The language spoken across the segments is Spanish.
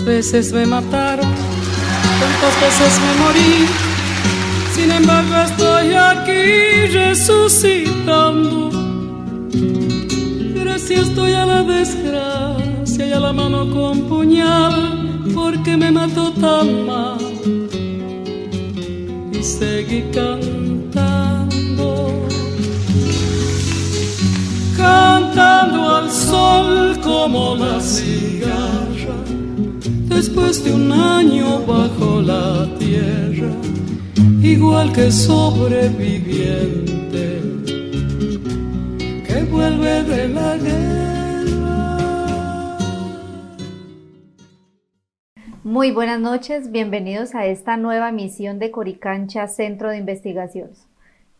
veces me mataron, tantas veces me morí. Sin embargo estoy aquí resucitando. Gracias estoy a la desgracia y a la mano con puñal, porque me mató tan mal. Y seguí cantando, cantando al sol como la cigarra, después de un año bajo la tierra, igual que sobreviviente que vuelve de la guerra. Muy buenas noches, bienvenidos a esta nueva emisión de Coricancha Centro de Investigaciones.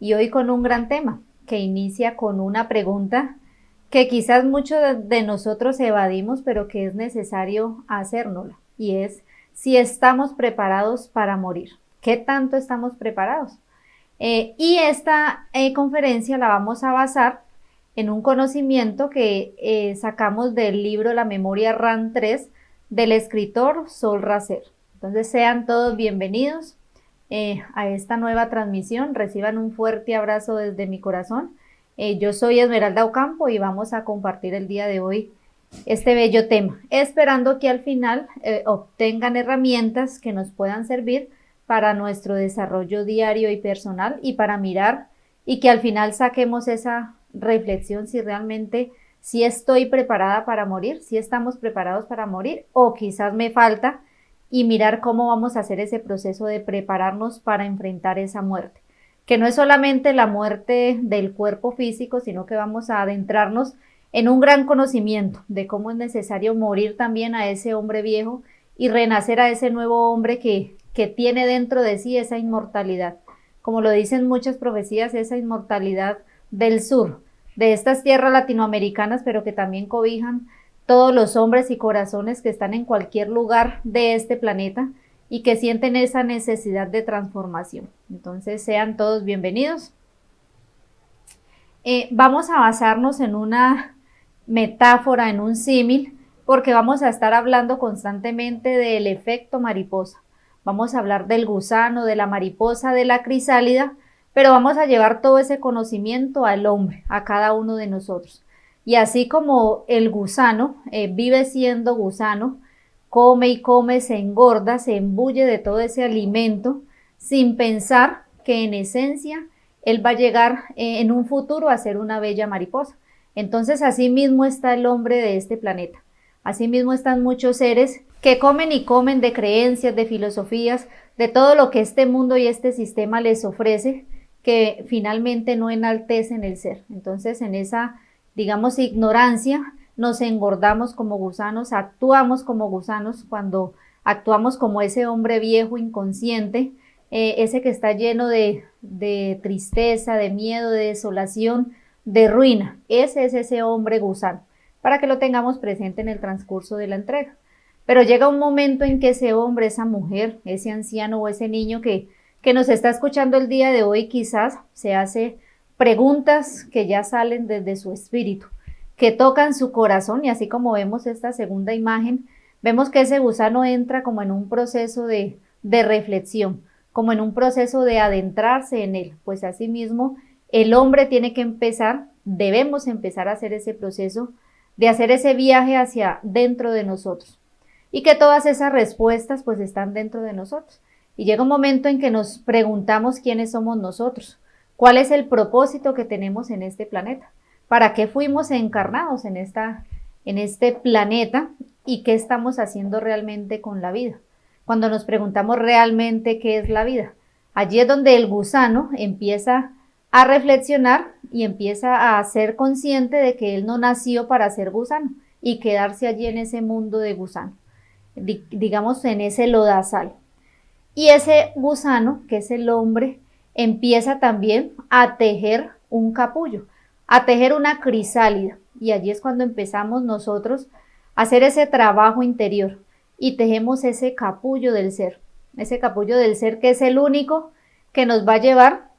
Y hoy con un gran tema que inicia con una pregunta que quizás muchos de nosotros evadimos, pero que es necesario hacérnosla, y es si estamos preparados para morir. ¿Qué tanto estamos preparados? Y esta conferencia la vamos a basar en un conocimiento que sacamos del libro La Memoria RAN 3 del escritor Sol Racer. Entonces sean todos bienvenidos a esta nueva transmisión, reciban un fuerte abrazo desde mi corazón. Yo soy Esmeralda Ocampo y vamos a compartir el día de hoy este bello tema, esperando que al final obtengan herramientas que nos puedan servir para nuestro desarrollo diario y personal, y para mirar y que al final saquemos esa reflexión si estoy preparada para morir, si estamos preparados para morir, o quizás me falta, y mirar cómo vamos a hacer ese proceso de prepararnos para enfrentar esa muerte, que no es solamente la muerte del cuerpo físico, sino que vamos a adentrarnos en un gran conocimiento de cómo es necesario morir también a ese hombre viejo y renacer a ese nuevo hombre que tiene dentro de sí esa inmortalidad, como lo dicen muchas profecías, esa inmortalidad del sur, de estas tierras latinoamericanas, pero que también cobijan todos los hombres y corazones que están en cualquier lugar de este planeta y que sienten esa necesidad de transformación. Entonces sean todos bienvenidos. Vamos a basarnos en una metáfora, en un símil, porque vamos a estar hablando constantemente del efecto mariposa. Vamos a hablar del gusano, de la mariposa, de la crisálida, pero vamos a llevar todo ese conocimiento al hombre, a cada uno de nosotros. Y así como el gusano vive siendo gusano, come y come, se engorda, se embulle de todo ese alimento, sin pensar que en esencia él va a llegar en un futuro a ser una bella mariposa. Entonces así mismo está el hombre de este planeta. Asimismo están muchos seres que comen y comen de creencias, de filosofías, de todo lo que este mundo y este sistema les ofrece, que finalmente no enaltecen el ser. Entonces en esa, digamos, ignorancia nos engordamos como gusanos, actuamos como gusanos cuando actuamos como ese hombre viejo inconsciente, ese que está lleno de tristeza, de miedo, de desolación, de ruina. Ese es ese hombre gusano, para que lo tengamos presente en el transcurso de la entrega. Pero llega un momento en que ese hombre, esa mujer, ese anciano o ese niño que nos está escuchando el día de hoy, quizás se hace preguntas que ya salen desde su espíritu, que tocan su corazón, y así como vemos esta segunda imagen, vemos que ese gusano entra como en un proceso de reflexión, como en un proceso de adentrarse en él. Pues así mismo el hombre tiene que empezar, debemos empezar a hacer ese proceso de hacer ese viaje hacia dentro de nosotros, y que todas esas respuestas pues están dentro de nosotros. Y llega un momento en que nos preguntamos quiénes somos nosotros, cuál es el propósito que tenemos en este planeta, para qué fuimos encarnados en este planeta, y qué estamos haciendo realmente con la vida. Cuando nos preguntamos realmente qué es la vida, allí es donde el gusano empieza a reflexionar y empieza a ser consciente de que él no nació para ser gusano y quedarse allí en ese mundo de gusano, digamos en ese lodazal. Y ese gusano, que es el hombre, empieza también a tejer un capullo, a tejer una crisálida, y allí es cuando empezamos nosotros a hacer ese trabajo interior y tejemos ese capullo del ser que es el único que nos va a llevar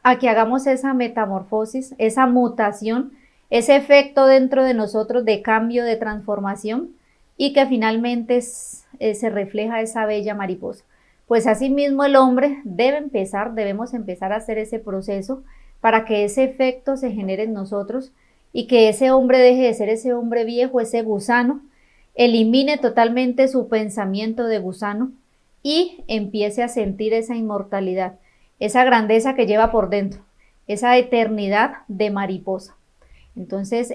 a que hagamos esa metamorfosis, esa mutación, ese efecto dentro de nosotros de cambio, de transformación, y que finalmente se refleja esa bella mariposa. Pues asimismo el hombre debemos empezar a hacer ese proceso para que ese efecto se genere en nosotros y que ese hombre deje de ser ese hombre viejo, ese gusano, elimine totalmente su pensamiento de gusano y empiece a sentir esa inmortalidad, esa grandeza que lleva por dentro, esa eternidad de mariposa. Entonces,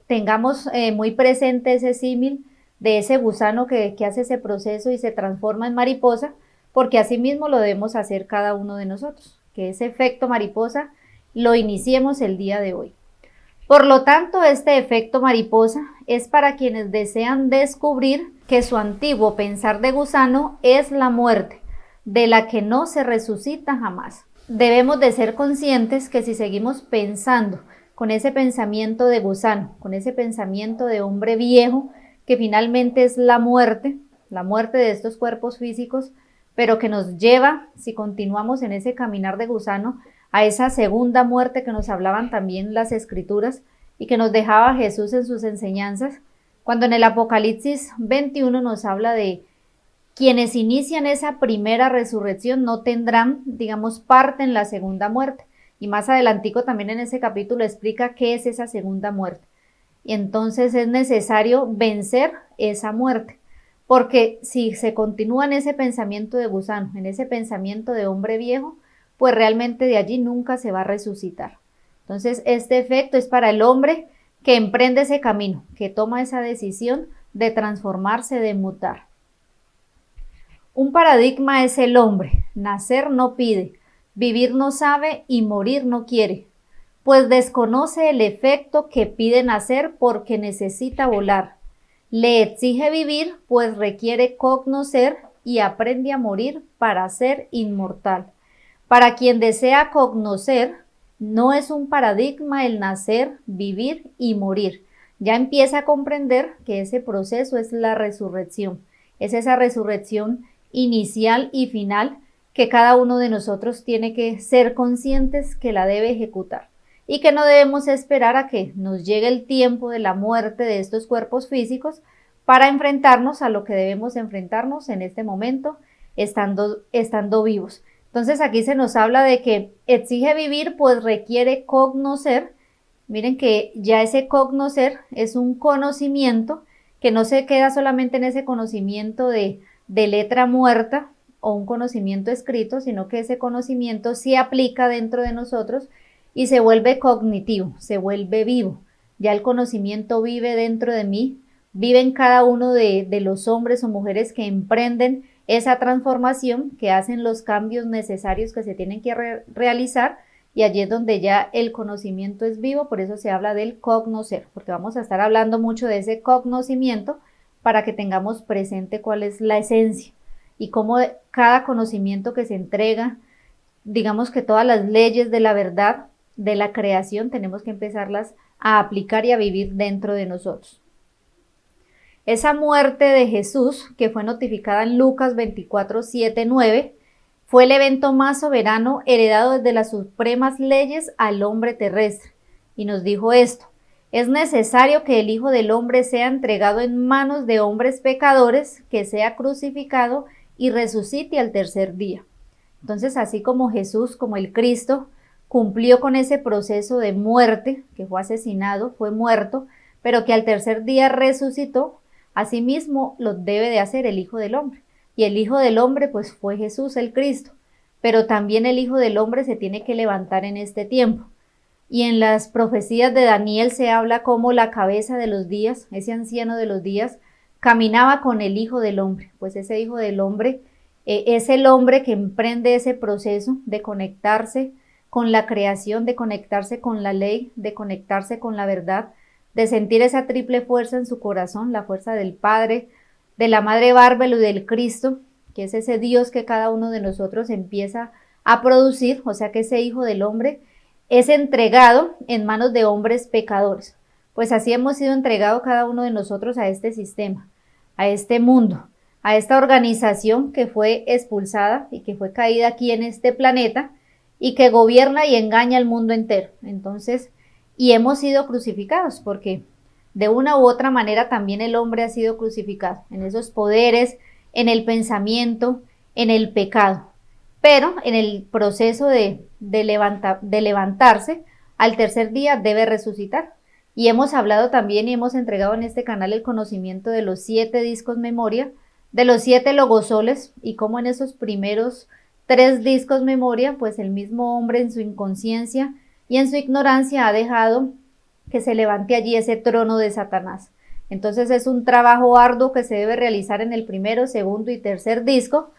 tengamos muy presente ese símil de ese gusano que hace ese proceso y se transforma en mariposa, porque así mismo lo debemos hacer cada uno de nosotros, que ese efecto mariposa lo iniciemos el día de hoy. Por lo tanto, este efecto mariposa es para quienes desean descubrir que su antiguo pensar de gusano es la muerte, de la que no se resucita jamás. Debemos de ser conscientes que si seguimos pensando con ese pensamiento de gusano, con ese pensamiento de hombre viejo, que finalmente es la muerte de estos cuerpos físicos, pero que nos lleva, si continuamos en ese caminar de gusano, a esa segunda muerte que nos hablaban también las escrituras y que nos dejaba Jesús en sus enseñanzas, cuando en el Apocalipsis 21 nos habla de quienes inician esa primera resurrección no tendrán, digamos, parte en la segunda muerte. Y más adelantico también en ese capítulo explica qué es esa segunda muerte. Y entonces es necesario vencer esa muerte, porque si se continúa en ese pensamiento de gusano, en ese pensamiento de hombre viejo, pues realmente de allí nunca se va a resucitar. Entonces, este efecto es para el hombre que emprende ese camino, que toma esa decisión de transformarse, de mutar. Un paradigma es el hombre, nacer no pide, vivir no sabe y morir no quiere, pues desconoce el efecto que pide nacer porque necesita volar. Le exige vivir, pues requiere cognocer y aprende a morir para ser inmortal. Para quien desea cognocer, no es un paradigma el nacer, vivir y morir. Ya empieza a comprender que ese proceso es la resurrección. Es esa resurrección inicial y final que cada uno de nosotros tiene que ser conscientes que la debe ejecutar. Y que no debemos esperar a que nos llegue el tiempo de la muerte de estos cuerpos físicos para enfrentarnos a lo que debemos enfrentarnos en este momento, estando vivos. Entonces aquí se nos habla de que exige vivir, pues requiere cognocer. Miren que ya ese cognocer es un conocimiento que no se queda solamente en ese conocimiento de letra muerta o un conocimiento escrito, sino que ese conocimiento se aplica dentro de nosotros y se vuelve cognitivo, se vuelve vivo. Ya el conocimiento vive dentro de mí, vive en cada uno de los hombres o mujeres que emprenden esa transformación, que hacen los cambios necesarios que se tienen que realizar, y allí es donde ya el conocimiento es vivo. Por eso se habla del cognocer, porque vamos a estar hablando mucho de ese conocimiento para que tengamos presente cuál es la esencia y cómo cada conocimiento que se entrega, digamos que todas las leyes de la verdad, de la creación, tenemos que empezarlas a aplicar y a vivir dentro de nosotros. Esa muerte de Jesús, que fue notificada en Lucas 24, 7, 9, fue el evento más soberano heredado desde las supremas leyes al hombre terrestre. Y nos dijo esto: es necesario que el Hijo del Hombre sea entregado en manos de hombres pecadores, que sea crucificado y resucite al tercer día. Entonces, así como Jesús, como el Cristo, cumplió con ese proceso de muerte, que fue asesinado, fue muerto, pero que al tercer día resucitó, asimismo lo debe de hacer el Hijo del Hombre. Y el Hijo del Hombre pues fue Jesús el Cristo, pero también el Hijo del Hombre se tiene que levantar en este tiempo. Y en las profecías de Daniel se habla como la cabeza de los días, ese anciano de los días, caminaba con el Hijo del Hombre. Pues ese Hijo del Hombre es el hombre que emprende ese proceso de conectarse con la creación, de conectarse con la ley, de conectarse con la verdad, de sentir esa triple fuerza en su corazón, la fuerza del Padre, de la Madre Bárbaro y del Cristo, que es ese Dios que cada uno de nosotros empieza a producir. O sea que ese Hijo del Hombre es entregado en manos de hombres pecadores. Pues así hemos sido entregados cada uno de nosotros a este sistema, a este mundo, a esta organización que fue expulsada y que fue caída aquí en este planeta y que gobierna y engaña al mundo entero. Entonces, y hemos sido crucificados porque De una u otra manera también el hombre ha sido crucificado, en esos poderes, en el pensamiento, en el pecado. Pero en el proceso de levantarse, al tercer día debe resucitar. Y hemos hablado también y hemos entregado en este canal el conocimiento de los 7 discos memoria, de los 7 logosoles, y cómo en esos primeros 3 discos memoria, pues el mismo hombre en su inconsciencia y en su ignorancia ha dejado que se levante allí ese trono de Satanás. Entonces es un trabajo arduo que se debe realizar en el primero, segundo y tercer disco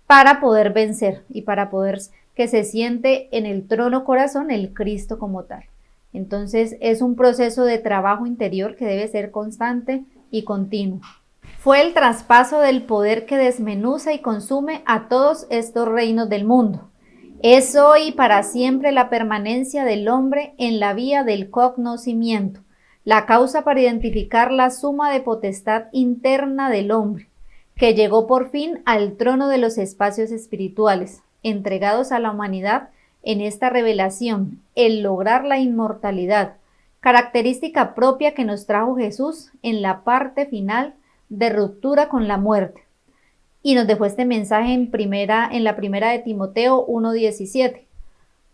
para poder vencer y para poder que se siente en el trono corazón el Cristo como tal. Entonces es un proceso de trabajo interior que debe ser constante y continuo. Fue el traspaso del poder que desmenuza y consume a todos estos reinos del mundo. Es hoy y para siempre la permanencia del hombre en la vía del conocimiento, la causa para identificar la suma de potestad interna del hombre, que llegó por fin al trono de los espacios espirituales, entregados a la humanidad en esta revelación, el lograr la inmortalidad, característica propia que nos trajo Jesús en la parte final de ruptura con la muerte. Y nos dejó este mensaje en la primera de Timoteo 1:17.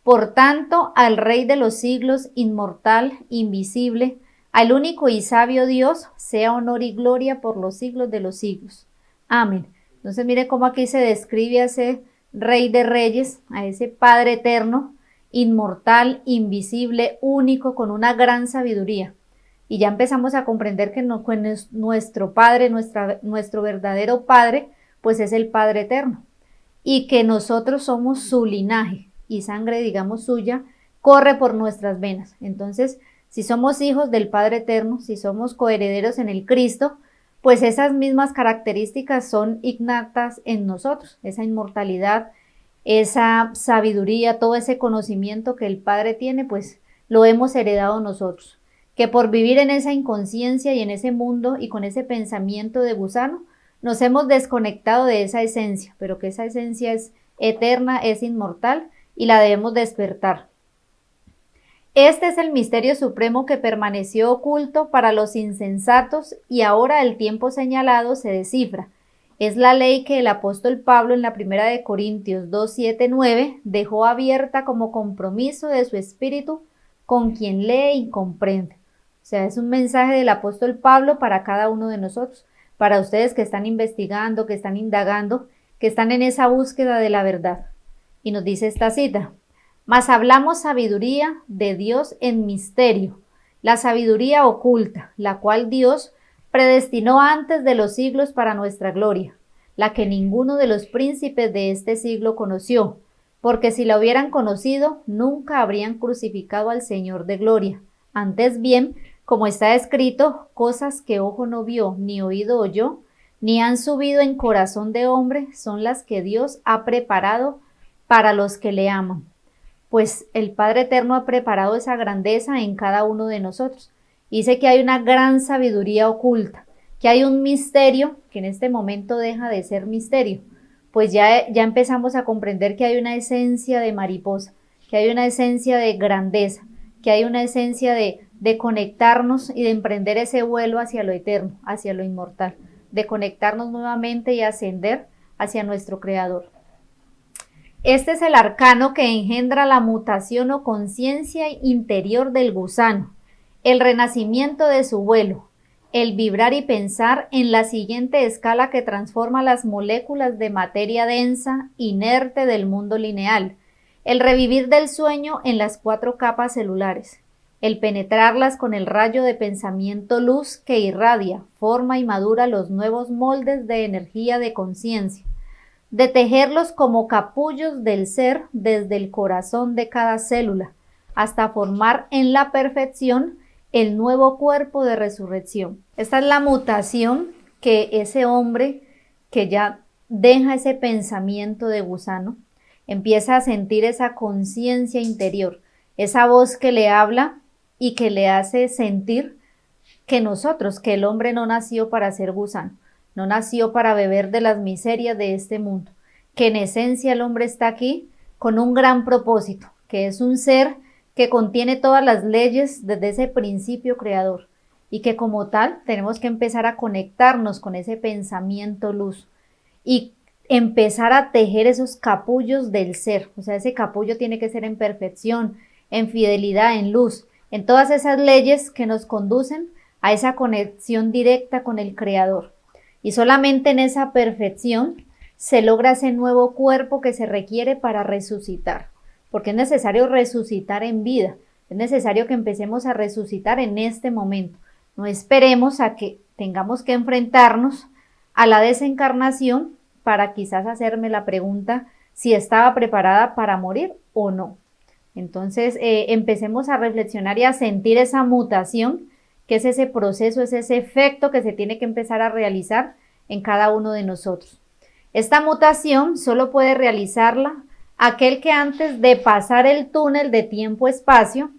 Por tanto, al Rey de los siglos, inmortal, invisible, al único y sabio Dios, sea honor y gloria por los siglos de los siglos. Amén. Entonces mire cómo aquí se describe a ese Rey de Reyes, a ese Padre eterno, inmortal, invisible, único, con una gran sabiduría. Y ya empezamos a comprender que nuestro Padre, nuestro verdadero Padre, pues es el Padre eterno. Y que nosotros somos su linaje y sangre, digamos, suya, corre por nuestras venas. Entonces, si somos hijos del Padre eterno, si somos coherederos en el Cristo, pues esas mismas características son innatas en nosotros, esa inmortalidad, esa sabiduría, todo ese conocimiento que el Padre tiene, pues lo hemos heredado nosotros, que por vivir en esa inconsciencia y en ese mundo y con ese pensamiento de gusano, nos hemos desconectado de esa esencia, pero que esa esencia es eterna, es inmortal y la debemos despertar. Este es el misterio supremo que permaneció oculto para los insensatos y ahora el tiempo señalado se descifra. Es la ley que el apóstol Pablo en la primera de Corintios 2, 7, 9 dejó abierta como compromiso de su espíritu con quien lee y comprende. O sea, es un mensaje del apóstol Pablo para cada uno de nosotros, para ustedes que están investigando, que están indagando, que están en esa búsqueda de la verdad. Y nos dice esta cita: mas hablamos sabiduría de Dios en misterio, la sabiduría oculta, la cual Dios predestinó antes de los siglos para nuestra gloria, la que ninguno de los príncipes de este siglo conoció, porque si la hubieran conocido, nunca habrían crucificado al Señor de gloria. Antes bien, como está escrito, cosas que ojo no vio, ni oído oyó, ni han subido en corazón de hombre, son las que Dios ha preparado para los que le aman. Pues el Padre Eterno ha preparado esa grandeza en cada uno de nosotros. Dice que hay una gran sabiduría oculta, que hay un misterio que en este momento deja de ser misterio, pues ya empezamos a comprender que hay una esencia de mariposa, que hay una esencia de grandeza, que hay una esencia de conectarnos y de emprender ese vuelo hacia lo eterno, hacia lo inmortal, de conectarnos nuevamente y ascender hacia nuestro Creador. Este es el arcano que engendra la mutación o conciencia interior del gusano, el renacimiento de su vuelo, el vibrar y pensar en la siguiente escala que transforma las moléculas de materia densa, inerte del mundo lineal, el revivir del sueño en las 4 capas celulares, el penetrarlas con el rayo de pensamiento luz que irradia, forma y madura los nuevos moldes de energía de conciencia, de tejerlos como capullos del ser desde el corazón de cada célula, hasta formar en la perfección el nuevo cuerpo de resurrección. Esta es la mutación que ese hombre que ya deja ese pensamiento de gusano, empieza a sentir esa conciencia interior, esa voz que le habla y que le hace sentir que el hombre no nació para ser gusano, no nació para beber de las miserias de este mundo, que en esencia el hombre está aquí con un gran propósito, que es un ser que contiene todas las leyes desde ese principio creador, y que como tal tenemos que empezar a conectarnos con ese pensamiento luz y empezar a tejer esos capullos del ser. O sea, ese capullo tiene que ser en perfección, en fidelidad, en luz, en todas esas leyes que nos conducen a esa conexión directa con el Creador. Y solamente en esa perfección se logra ese nuevo cuerpo que se requiere para resucitar, porque es necesario resucitar en vida, es necesario que empecemos a resucitar en este momento. No esperemos a que tengamos que enfrentarnos a la desencarnación para quizás hacerme la pregunta si estaba preparada para morir o no. Entonces, empecemos a reflexionar y a sentir esa mutación, que es ese proceso, es ese efecto que se tiene que empezar a realizar en cada uno de nosotros. Esta mutación solo puede realizarla aquel que antes de pasar el túnel de tiempo-espacio,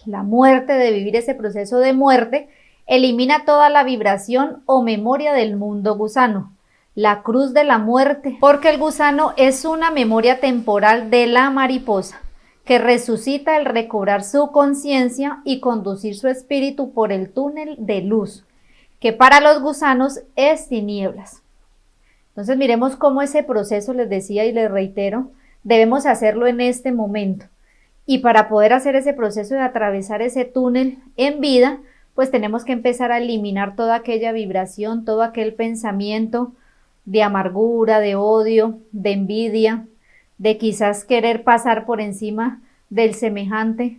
la muerte, de vivir ese proceso de muerte, elimina toda la vibración o memoria del mundo gusano, la cruz de la muerte, porque el gusano es una memoria temporal de la mariposa, que resucita al recobrar su conciencia y conducir su espíritu por el túnel de luz, que para los gusanos es tinieblas. Entonces miremos cómo ese proceso, les decía y les reitero, debemos hacerlo en este momento. Y para poder hacer ese proceso de atravesar ese túnel en vida, pues tenemos que empezar a eliminar toda aquella vibración, todo aquel pensamiento de amargura, de odio, de envidia, de quizás querer pasar por encima del semejante,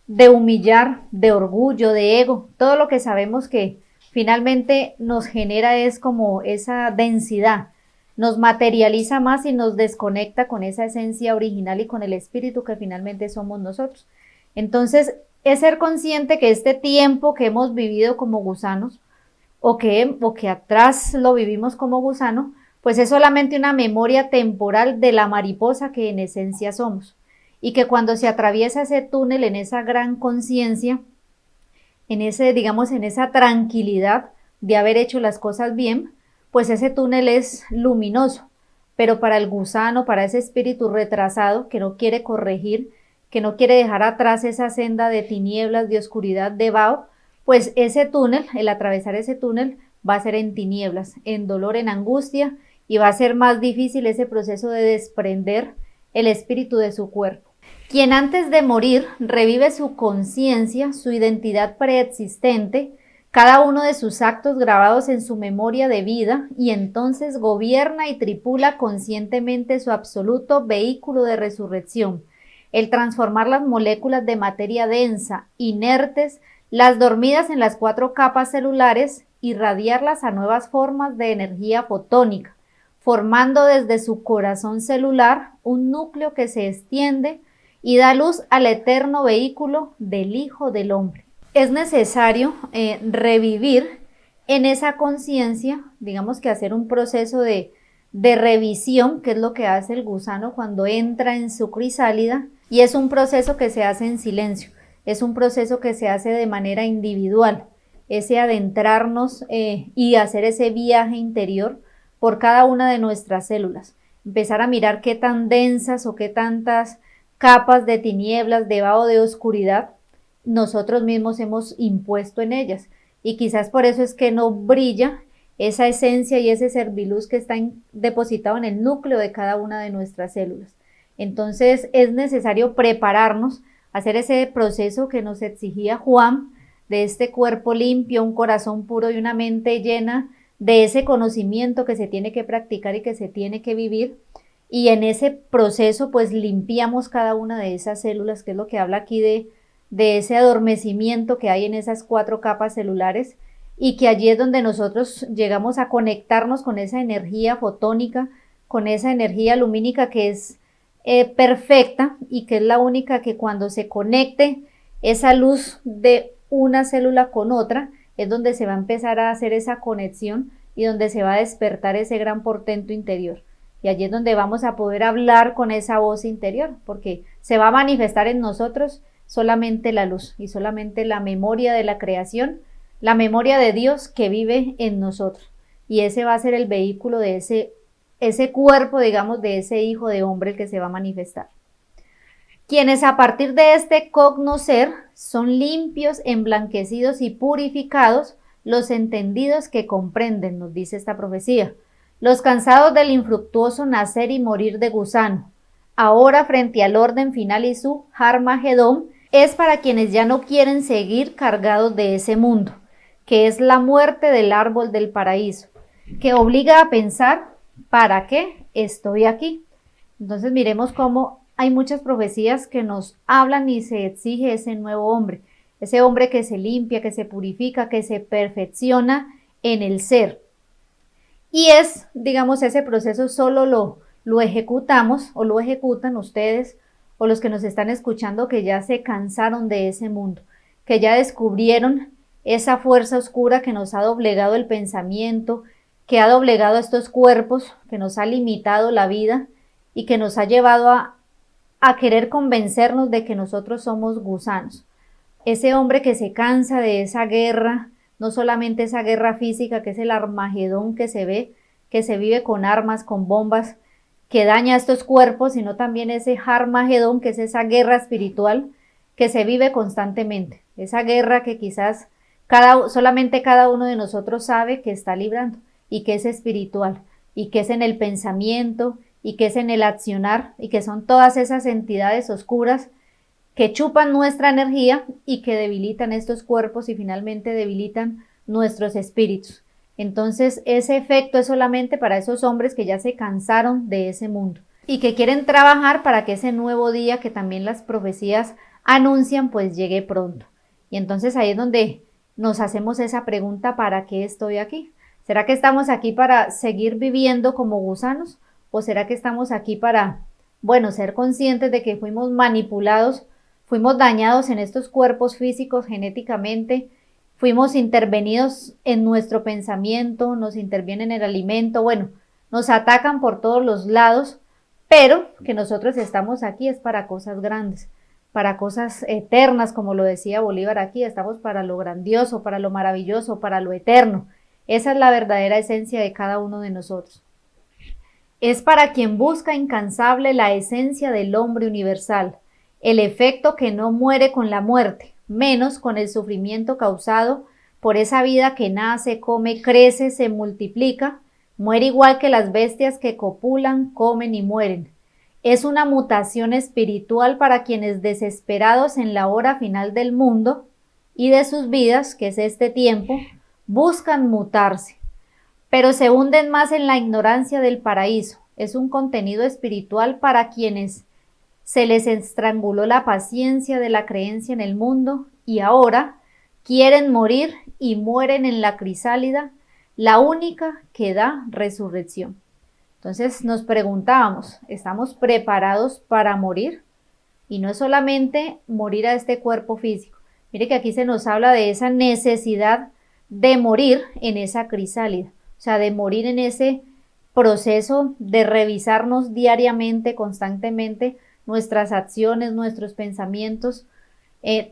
de humillar, de orgullo, de ego, todo lo que sabemos que finalmente nos genera es como esa densidad, nos materializa más y nos desconecta con esa esencia original y con el espíritu que finalmente somos nosotros. Entonces, es ser consciente que este tiempo que hemos vivido como gusanos, o que atrás lo vivimos como gusano, pues es solamente una memoria temporal de la mariposa que en esencia somos. Y que cuando se atraviesa ese túnel, en esa gran conciencia, en ese, digamos, en esa tranquilidad de haber hecho las cosas bien, pues ese túnel es luminoso. Pero para el gusano, para ese espíritu retrasado que no quiere corregir, que no quiere dejar atrás esa senda de tinieblas, de oscuridad, de vaho, pues ese túnel, el atravesar ese túnel, va a ser en tinieblas, en dolor, en angustia, y va a ser más difícil ese proceso de desprender el espíritu de su cuerpo. Quien antes de morir revive su conciencia, su identidad preexistente, cada uno de sus actos grabados en su memoria de vida, y entonces gobierna y tripula conscientemente su absoluto vehículo de resurrección, el transformar las moléculas de materia densa, inertes, las dormidas en las 4 capas celulares, irradiarlas a nuevas formas de energía fotónica, formando desde su corazón celular un núcleo que se extiende y da luz al eterno vehículo del Hijo del Hombre. Es necesario revivir en esa conciencia, digamos que hacer un proceso de revisión, que es lo que hace el gusano cuando entra en su crisálida, y es un proceso que se hace en silencio, es un proceso que se hace de manera individual, ese adentrarnos y hacer ese viaje interior por cada una de nuestras células, empezar a mirar qué tan densas o qué tantas capas de tinieblas, de vaho, de oscuridad nosotros mismos hemos impuesto en ellas, y quizás por eso es que no brilla esa esencia y ese serviluz que está depositado en el núcleo de cada una de nuestras células. Entonces es necesario prepararnos, hacer ese proceso que nos exigía Juan, de este cuerpo limpio, un corazón puro y una mente llena de ese conocimiento que se tiene que practicar y que se tiene que vivir. Y en ese proceso pues limpiamos cada una de esas células, que es lo que habla aquí de ese adormecimiento que hay en esas 4 capas celulares, y que allí es donde nosotros llegamos a conectarnos con esa energía fotónica, con esa energía lumínica que es perfecta, y que es la única que cuando se conecte esa luz de una célula con otra, es donde se va a empezar a hacer esa conexión y donde se va a despertar ese gran portento interior. Y allí es donde vamos a poder hablar con esa voz interior, porque se va a manifestar en nosotros solamente la luz y solamente la memoria de la creación, la memoria de Dios que vive en nosotros. Y ese va a ser el vehículo de ese cuerpo, digamos, de ese Hijo de Hombre, el que se va a manifestar. quienes a partir de este cognocer son limpios, emblanquecidos y purificados los entendidos que comprenden, nos dice esta profecía. Los cansados del infructuoso nacer y morir de gusano, ahora frente al orden final y su Harmagedón, es para quienes ya no quieren seguir cargados de ese mundo, que es la muerte del árbol del paraíso, que obliga a pensar, ¿para qué estoy aquí? Entonces miremos cómo hay muchas profecías que nos hablan y se exige ese nuevo hombre, ese hombre que se limpia, que se purifica, que se perfecciona en el ser. Y es, digamos, ese proceso solo lo ejecutamos o lo ejecutan ustedes o los que nos están escuchando que ya se cansaron de ese mundo, que ya descubrieron esa fuerza oscura que nos ha doblegado el pensamiento, que ha doblegado estos cuerpos, que nos ha limitado la vida y que nos ha llevado a querer convencernos de que nosotros somos gusanos. Ese hombre que se cansa de esa guerra, no solamente esa guerra física que es el Armagedón que se ve, que se vive con armas, con bombas, que daña a estos cuerpos, sino también ese Harmagedón, que es esa guerra espiritual que se vive constantemente, esa guerra que quizás solamente cada uno de nosotros sabe que está librando y que es espiritual y que es en el pensamiento y que es en el accionar y que son todas esas entidades oscuras que chupan nuestra energía y que debilitan estos cuerpos y finalmente debilitan nuestros espíritus. Entonces ese efecto es solamente para esos hombres que ya se cansaron de ese mundo y que quieren trabajar para que ese nuevo día que también las profecías anuncian pues llegue pronto. Y entonces ahí es donde nos hacemos esa pregunta: ¿para qué estoy aquí? ¿Será que estamos aquí para seguir viviendo como gusanos? ¿O será que estamos aquí para, bueno, ser conscientes de que fuimos manipulados, fuimos dañados en estos cuerpos físicos genéticamente, fuimos intervenidos en nuestro pensamiento, nos intervienen en el alimento, bueno, nos atacan por todos los lados, pero que nosotros estamos aquí es para cosas grandes, para cosas eternas, como lo decía Bolívar aquí, estamos para lo grandioso, para lo maravilloso, para lo eterno. Esa es la verdadera esencia de cada uno de nosotros. Es para quien busca incansable la esencia del hombre universal, el efecto que no muere con la muerte, menos con el sufrimiento causado por esa vida que nace, come, crece, se multiplica, muere igual que las bestias que copulan, comen y mueren. Es una mutación espiritual para quienes desesperados en la hora final del mundo y de sus vidas, que es este tiempo, buscan mutarse, pero se hunden más en la ignorancia del paraíso. Es un contenido espiritual para quienes se les estranguló la paciencia de la creencia en el mundo y ahora quieren morir y mueren en la crisálida, la única que da resurrección. Entonces nos preguntábamos, ¿estamos preparados para morir? Y no es solamente morir a este cuerpo físico. Mire que aquí se nos habla de esa necesidad de morir en esa crisálida, o sea, de morir en ese proceso de revisarnos diariamente, constantemente, nuestras acciones, nuestros pensamientos,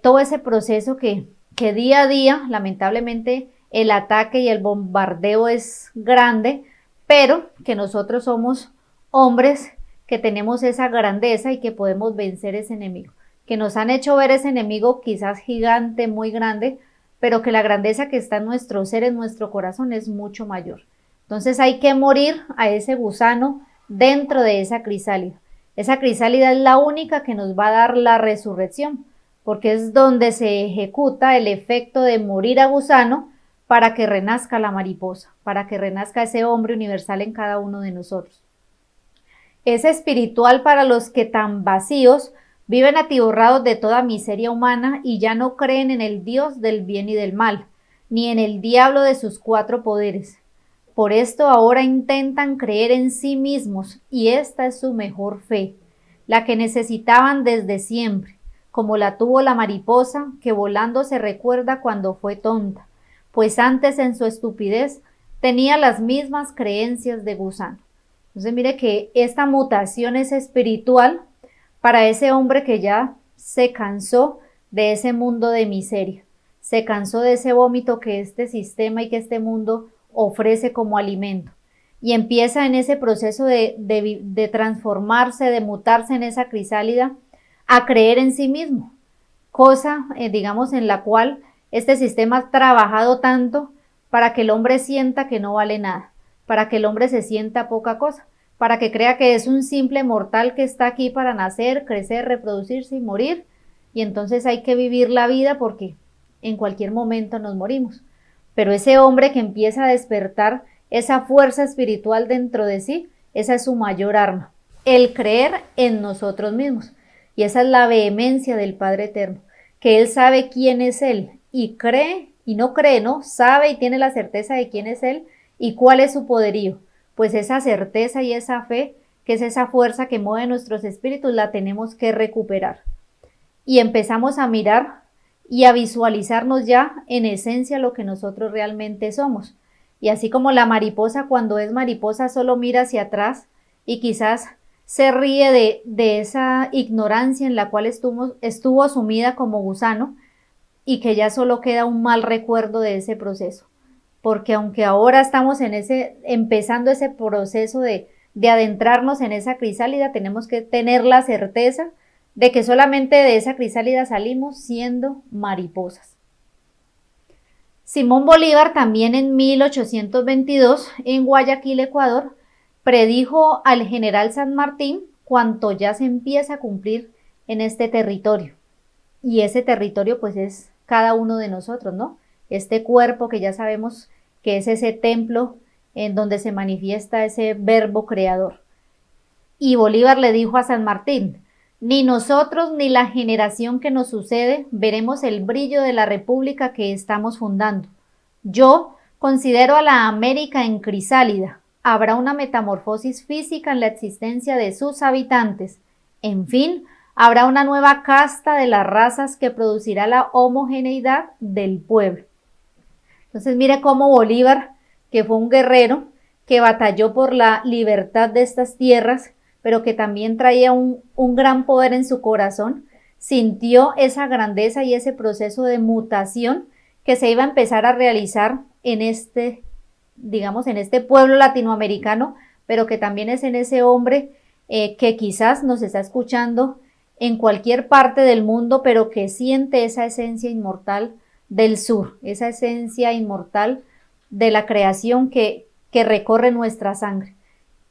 todo ese proceso que día a día, lamentablemente, el ataque y el bombardeo es grande, pero que nosotros somos hombres que tenemos esa grandeza y que podemos vencer ese enemigo, que nos han hecho ver ese enemigo quizás gigante, muy grande, pero que la grandeza que está en nuestro ser, en nuestro corazón, es mucho mayor. Entonces hay que morir a ese gusano dentro de esa crisálida. Esa crisálida es la única que nos va a dar la resurrección, porque es donde se ejecuta el efecto de morir a gusano para que renazca la mariposa, para que renazca ese hombre universal en cada uno de nosotros. Es espiritual para los que tan vacíos viven atiborrados de toda miseria humana y ya no creen en el Dios del bien y del mal, ni en el diablo de sus cuatro poderes. Por esto ahora intentan creer en sí mismos y esta es su mejor fe, la que necesitaban desde siempre, como la tuvo la mariposa que volando se recuerda cuando fue tonta, pues antes en su estupidez tenía las mismas creencias de gusano. Entonces mire que esta mutación es espiritual para ese hombre que ya se cansó de ese mundo de miseria, se cansó de ese vómito que este sistema y que este mundo ofrece como alimento y empieza en ese proceso de transformarse, de mutarse en esa crisálida a creer en sí mismo, cosa, digamos, en la cual este sistema ha trabajado tanto para que el hombre sienta que no vale nada, para que el hombre se sienta poca cosa, para que crea que es un simple mortal que está aquí para nacer, crecer, reproducirse y morir, y entonces hay que vivir la vida porque en cualquier momento nos morimos. Pero ese hombre que empieza a despertar esa fuerza espiritual dentro de sí, esa es su mayor arma, el creer en nosotros mismos. Y esa es la vehemencia del Padre Eterno, que Él sabe quién es Él y cree, y no cree, ¿no? Sabe y tiene la certeza de quién es Él y cuál es su poderío. Pues esa certeza y esa fe, que es esa fuerza que mueve nuestros espíritus, la tenemos que recuperar. Y empezamos a mirar y a visualizarnos ya en esencia lo que nosotros realmente somos. Y así como la mariposa cuando es mariposa solo mira hacia atrás y quizás se ríe de esa ignorancia en la cual estuvo sumida como gusano y que ya solo queda un mal recuerdo de ese proceso. Porque aunque ahora estamos empezando ese proceso de adentrarnos en esa crisálida, tenemos que tener la certeza de que solamente de esa crisálida salimos siendo mariposas. Simón Bolívar también en 1822, en Guayaquil, Ecuador, predijo al general San Martín cuanto ya se empieza a cumplir en este territorio. Y ese territorio pues es cada uno de nosotros, ¿no? Este cuerpo que ya sabemos que es ese templo en donde se manifiesta ese verbo creador. Y Bolívar le dijo a San Martín: ni nosotros ni la generación que nos sucede veremos el brillo de la república que estamos fundando. Yo considero a la América en crisálida. Habrá una metamorfosis física en la existencia de sus habitantes. En fin, habrá una nueva casta de las razas que producirá la homogeneidad del pueblo. Entonces mire cómo Bolívar, que fue un guerrero, que batalló por la libertad de estas tierras, pero que también traía un gran poder en su corazón, sintió esa grandeza y ese proceso de mutación que se iba a empezar a realizar en digamos, en este pueblo latinoamericano, pero que también es en ese hombre que quizás nos está escuchando en cualquier parte del mundo, pero que siente esa esencia inmortal del sur, esa esencia inmortal de la creación que recorre nuestra sangre.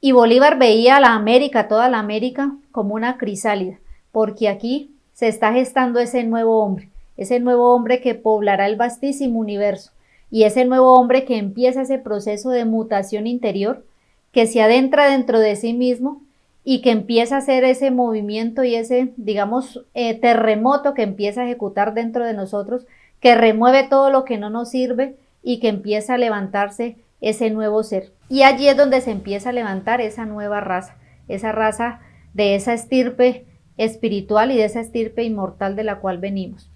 Y Bolívar veía a la América, toda la América, como una crisálida, porque aquí se está gestando ese nuevo hombre que poblará el vastísimo universo, y ese nuevo hombre que empieza ese proceso de mutación interior, que se adentra dentro de sí mismo y que empieza a hacer ese movimiento y ese, digamos, terremoto que empieza a ejecutar dentro de nosotros, que remueve todo lo que no nos sirve y que empieza a levantarse ese nuevo ser. Y allí es donde se empieza a levantar esa nueva raza, esa raza de esa estirpe espiritual y de esa estirpe inmortal de la cual venimos.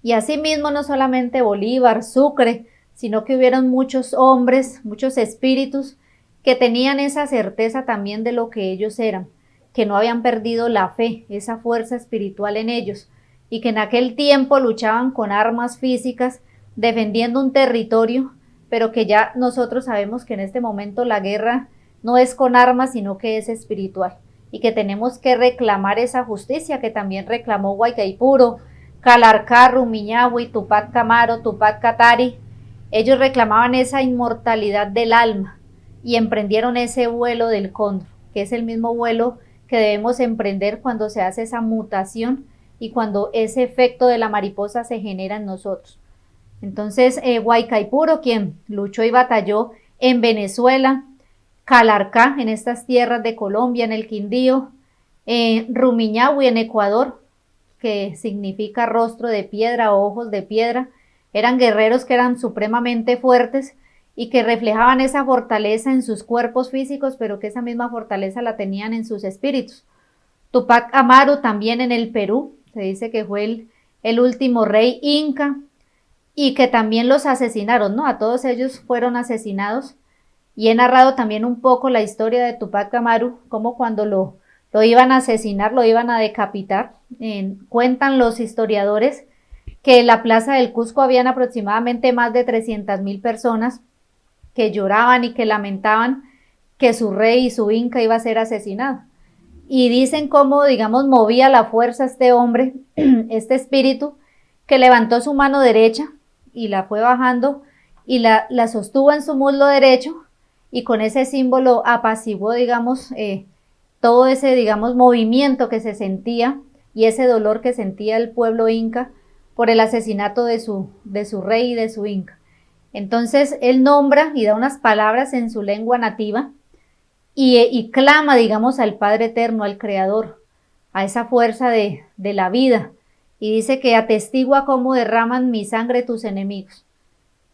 Y asimismo no solamente Bolívar, Sucre, sino que hubieron muchos hombres, muchos espíritus que tenían esa certeza también de lo que ellos eran, que no habían perdido la fe, esa fuerza espiritual en ellos, y que en aquel tiempo luchaban con armas físicas, defendiendo un territorio, pero que ya nosotros sabemos que en este momento la guerra no es con armas, sino que es espiritual, y que tenemos que reclamar esa justicia que también reclamó Guaycaipuro, Calarcá, Rumiñahui, Tupac Amaru, Tupac Katari. Ellos reclamaban esa inmortalidad del alma y emprendieron ese vuelo del cóndor, que es el mismo vuelo que debemos emprender cuando se hace esa mutación y cuando ese efecto de la mariposa se genera en nosotros. Entonces, Guaycaipuro, quien luchó y batalló en Venezuela, Calarcá, en estas tierras de Colombia, en el Quindío, Rumiñahui, en Ecuador, que significa rostro de piedra o ojos de piedra, eran guerreros que eran supremamente fuertes y que reflejaban esa fortaleza en sus cuerpos físicos, pero que esa misma fortaleza la tenían en sus espíritus. Tupac Amaru también en el Perú, se dice que fue el último rey inca y que también los asesinaron, ¿no? A todos ellos fueron asesinados, y he narrado también un poco la historia de Tupac Amaru, como cuando lo iban a asesinar, lo iban a decapitar. Cuentan los historiadores que en la plaza del Cusco habían aproximadamente más de 300,000 personas que lloraban y que lamentaban que su rey y su inca iba a ser asesinado. y dicen cómo, digamos, movía la fuerza este hombre, este espíritu, que levantó su mano derecha y la fue bajando y la sostuvo en su muslo derecho y con ese símbolo apaciguó, digamos, todo ese, digamos, movimiento que se sentía y ese dolor que sentía el pueblo inca por el asesinato de su rey y de su inca. Entonces él nombra y da unas palabras en su lengua nativa y clama, digamos, al Padre Eterno, al Creador, a esa fuerza de la vida, y dice que atestigua cómo derraman mi sangre tus enemigos.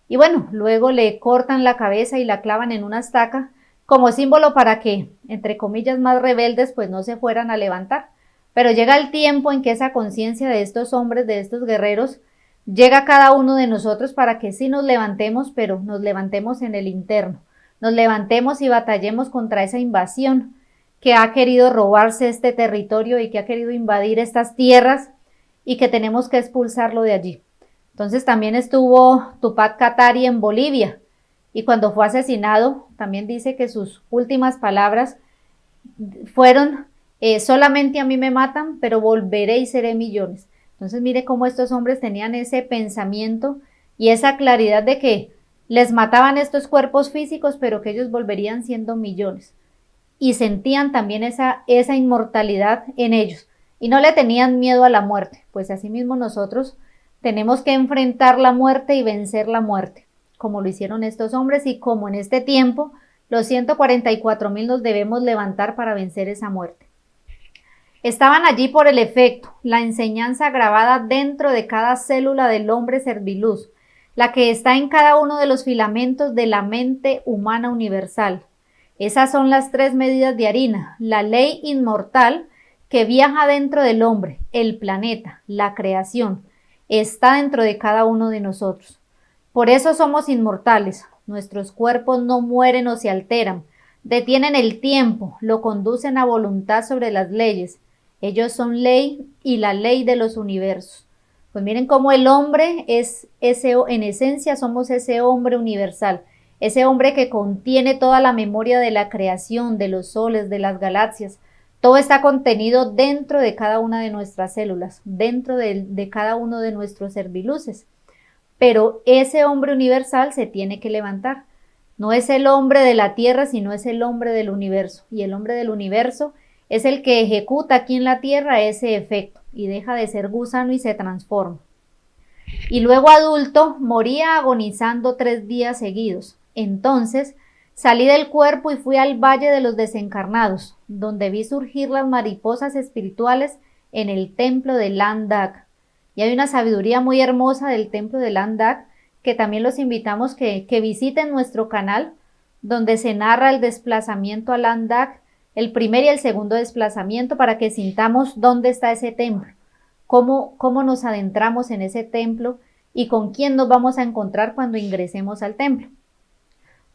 Y bueno, luego le cortan la cabeza y la clavan en una estaca como símbolo para que, entre comillas, más rebeldes pues no se fueran a levantar. Pero llega el tiempo en que esa conciencia de estos hombres, de estos guerreros, llega a cada uno de nosotros para que sí nos levantemos, pero nos levantemos en el interno, nos levantemos y batallemos contra esa invasión que ha querido robarse este territorio y que ha querido invadir estas tierras y que tenemos que expulsarlo de allí. Entonces también estuvo Tupac Katari en Bolivia y cuando fue asesinado también dice que sus últimas palabras fueron solamente a mí me matan, pero volveré y seré millones. Entonces mire cómo estos hombres tenían ese pensamiento y esa claridad de que les mataban estos cuerpos físicos, pero que ellos volverían siendo millones. Y sentían también esa inmortalidad en ellos. Y no le tenían miedo a la muerte. Pues asimismo nosotros tenemos que enfrentar la muerte y vencer la muerte, como lo hicieron estos hombres y como en este tiempo los 144,000 nos debemos levantar para vencer esa muerte. Estaban allí por el efecto, la enseñanza grabada dentro de cada célula del hombre serviluz, la que está en cada uno de los filamentos de la mente humana universal. Esas son las 3 medidas de harina, la ley inmortal que viaja dentro del hombre, el planeta, la creación, está dentro de cada uno de nosotros. Por eso somos inmortales, nuestros cuerpos no mueren o se alteran, detienen el tiempo, lo conducen a voluntad sobre las leyes. Ellos son ley y la ley de los universos. Pues miren cómo el hombre es ese, en esencia somos ese hombre universal, ese hombre que contiene toda la memoria de la creación, de los soles, de las galaxias. Todo está contenido dentro de cada una de nuestras células, dentro de cada uno de nuestros serviluces. Pero ese hombre universal se tiene que levantar. No es el hombre de la tierra, sino es el hombre del universo. Y el hombre del universo es el que ejecuta aquí en la tierra ese efecto y deja de ser gusano y se transforma. Y luego adulto moría agonizando 3 días seguidos. Entonces salí del cuerpo y fui al valle de los desencarnados, donde vi surgir las mariposas espirituales en el templo de Landak. Y hay una sabiduría muy hermosa del templo de Landak que también los invitamos que visiten nuestro canal, donde se narra el desplazamiento a Landak, el primer y el segundo desplazamiento, para que sintamos dónde está ese templo, cómo nos adentramos en ese templo y con quién nos vamos a encontrar cuando ingresemos al templo.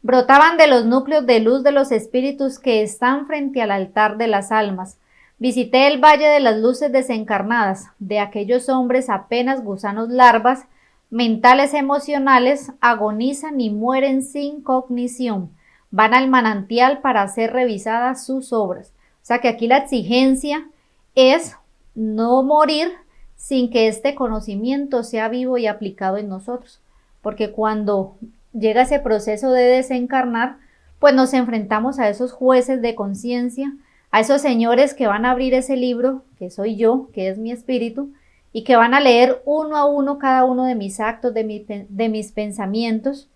Brotaban de los núcleos de luz de los espíritus que están frente al altar de las almas. Visité el valle de las luces desencarnadas, de aquellos hombres apenas gusanos larvas, mentales emocionales, agonizan y mueren sin cognición. Van al manantial para hacer revisadas sus obras. O sea que aquí la exigencia es no morir sin que este conocimiento sea vivo y aplicado en nosotros. Porque cuando llega ese proceso de desencarnar, pues nos enfrentamos a esos jueces de conciencia, a esos señores que van a abrir ese libro, que soy yo, que es mi espíritu, y que van a leer uno a uno cada uno de mis actos, de mis pensamientos.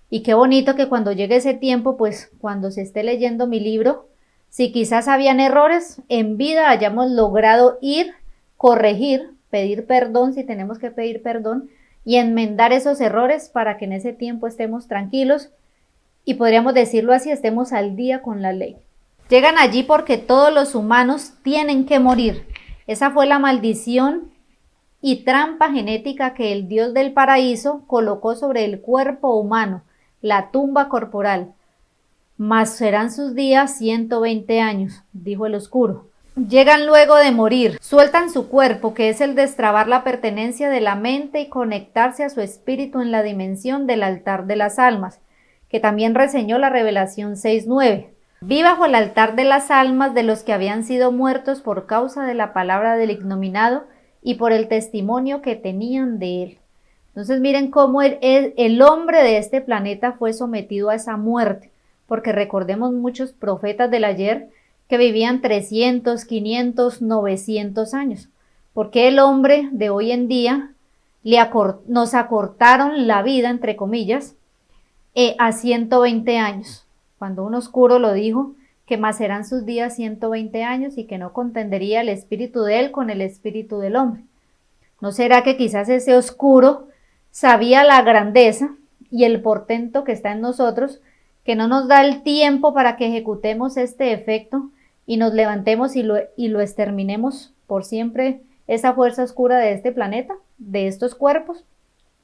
Y qué bonito que cuando llegue ese tiempo, pues cuando se esté leyendo mi libro, si quizás habían errores, en vida hayamos logrado ir, corregir, pedir perdón si tenemos que pedir perdón, y enmendar esos errores para que en ese tiempo estemos tranquilos y podríamos decirlo así, estemos al día con la ley. Llegan allí porque todos los humanos tienen que morir. Esa fue la maldición y trampa genética que el Dios del paraíso colocó sobre el cuerpo humano, la tumba corporal. Mas serán sus días 120 años, dijo el oscuro. Llegan luego de morir, sueltan su cuerpo, que es el destrabar la pertenencia de la mente y conectarse a su espíritu en la dimensión del altar de las almas, que también reseñó la Revelación 6:9. Vi bajo el altar de las almas de los que habían sido muertos por causa de la palabra del ignominado y por el testimonio que tenían de él. Entonces miren cómo el hombre de este planeta fue sometido a esa muerte, porque recordemos muchos profetas del ayer que vivían 300, 500, 900 años. Porque el hombre de hoy en día nos acortaron la vida, entre comillas, a 120 años. Cuando un oscuro lo dijo, que más serán sus días 120 años y que no contendería el espíritu de él con el espíritu del hombre. ¿No será que quizás ese oscuro sabía la grandeza y el portento que está en nosotros, que no nos da el tiempo para que ejecutemos este efecto y nos levantemos y lo exterminemos por siempre, esa fuerza oscura de este planeta, de estos cuerpos?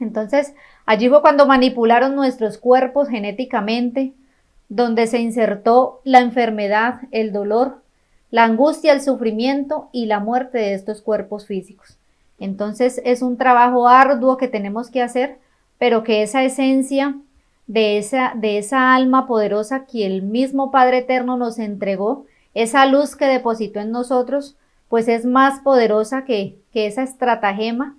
Entonces, allí fue cuando manipularon nuestros cuerpos genéticamente, donde se insertó la enfermedad, el dolor, la angustia, el sufrimiento y la muerte de estos cuerpos físicos. Entonces, es un trabajo arduo que tenemos que hacer, pero que esa esencia de esa alma poderosa que el mismo Padre Eterno nos entregó, esa luz que depositó en nosotros, pues es más poderosa que esa estratagema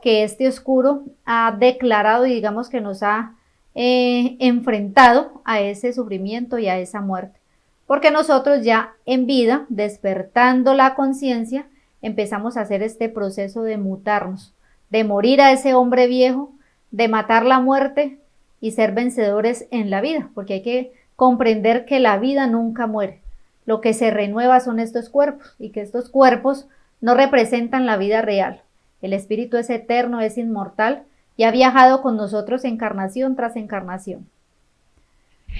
que este oscuro ha declarado y digamos que nos ha enfrentado a ese sufrimiento y a esa muerte. Porque nosotros ya en vida, despertando la conciencia, empezamos a hacer este proceso de mutarnos, de morir a ese hombre viejo, de matar la muerte y ser vencedores en la vida, porque hay que comprender que la vida nunca muere. Lo que se renueva son estos cuerpos y que estos cuerpos no representan la vida real. El espíritu es eterno, es inmortal y ha viajado con nosotros encarnación tras encarnación.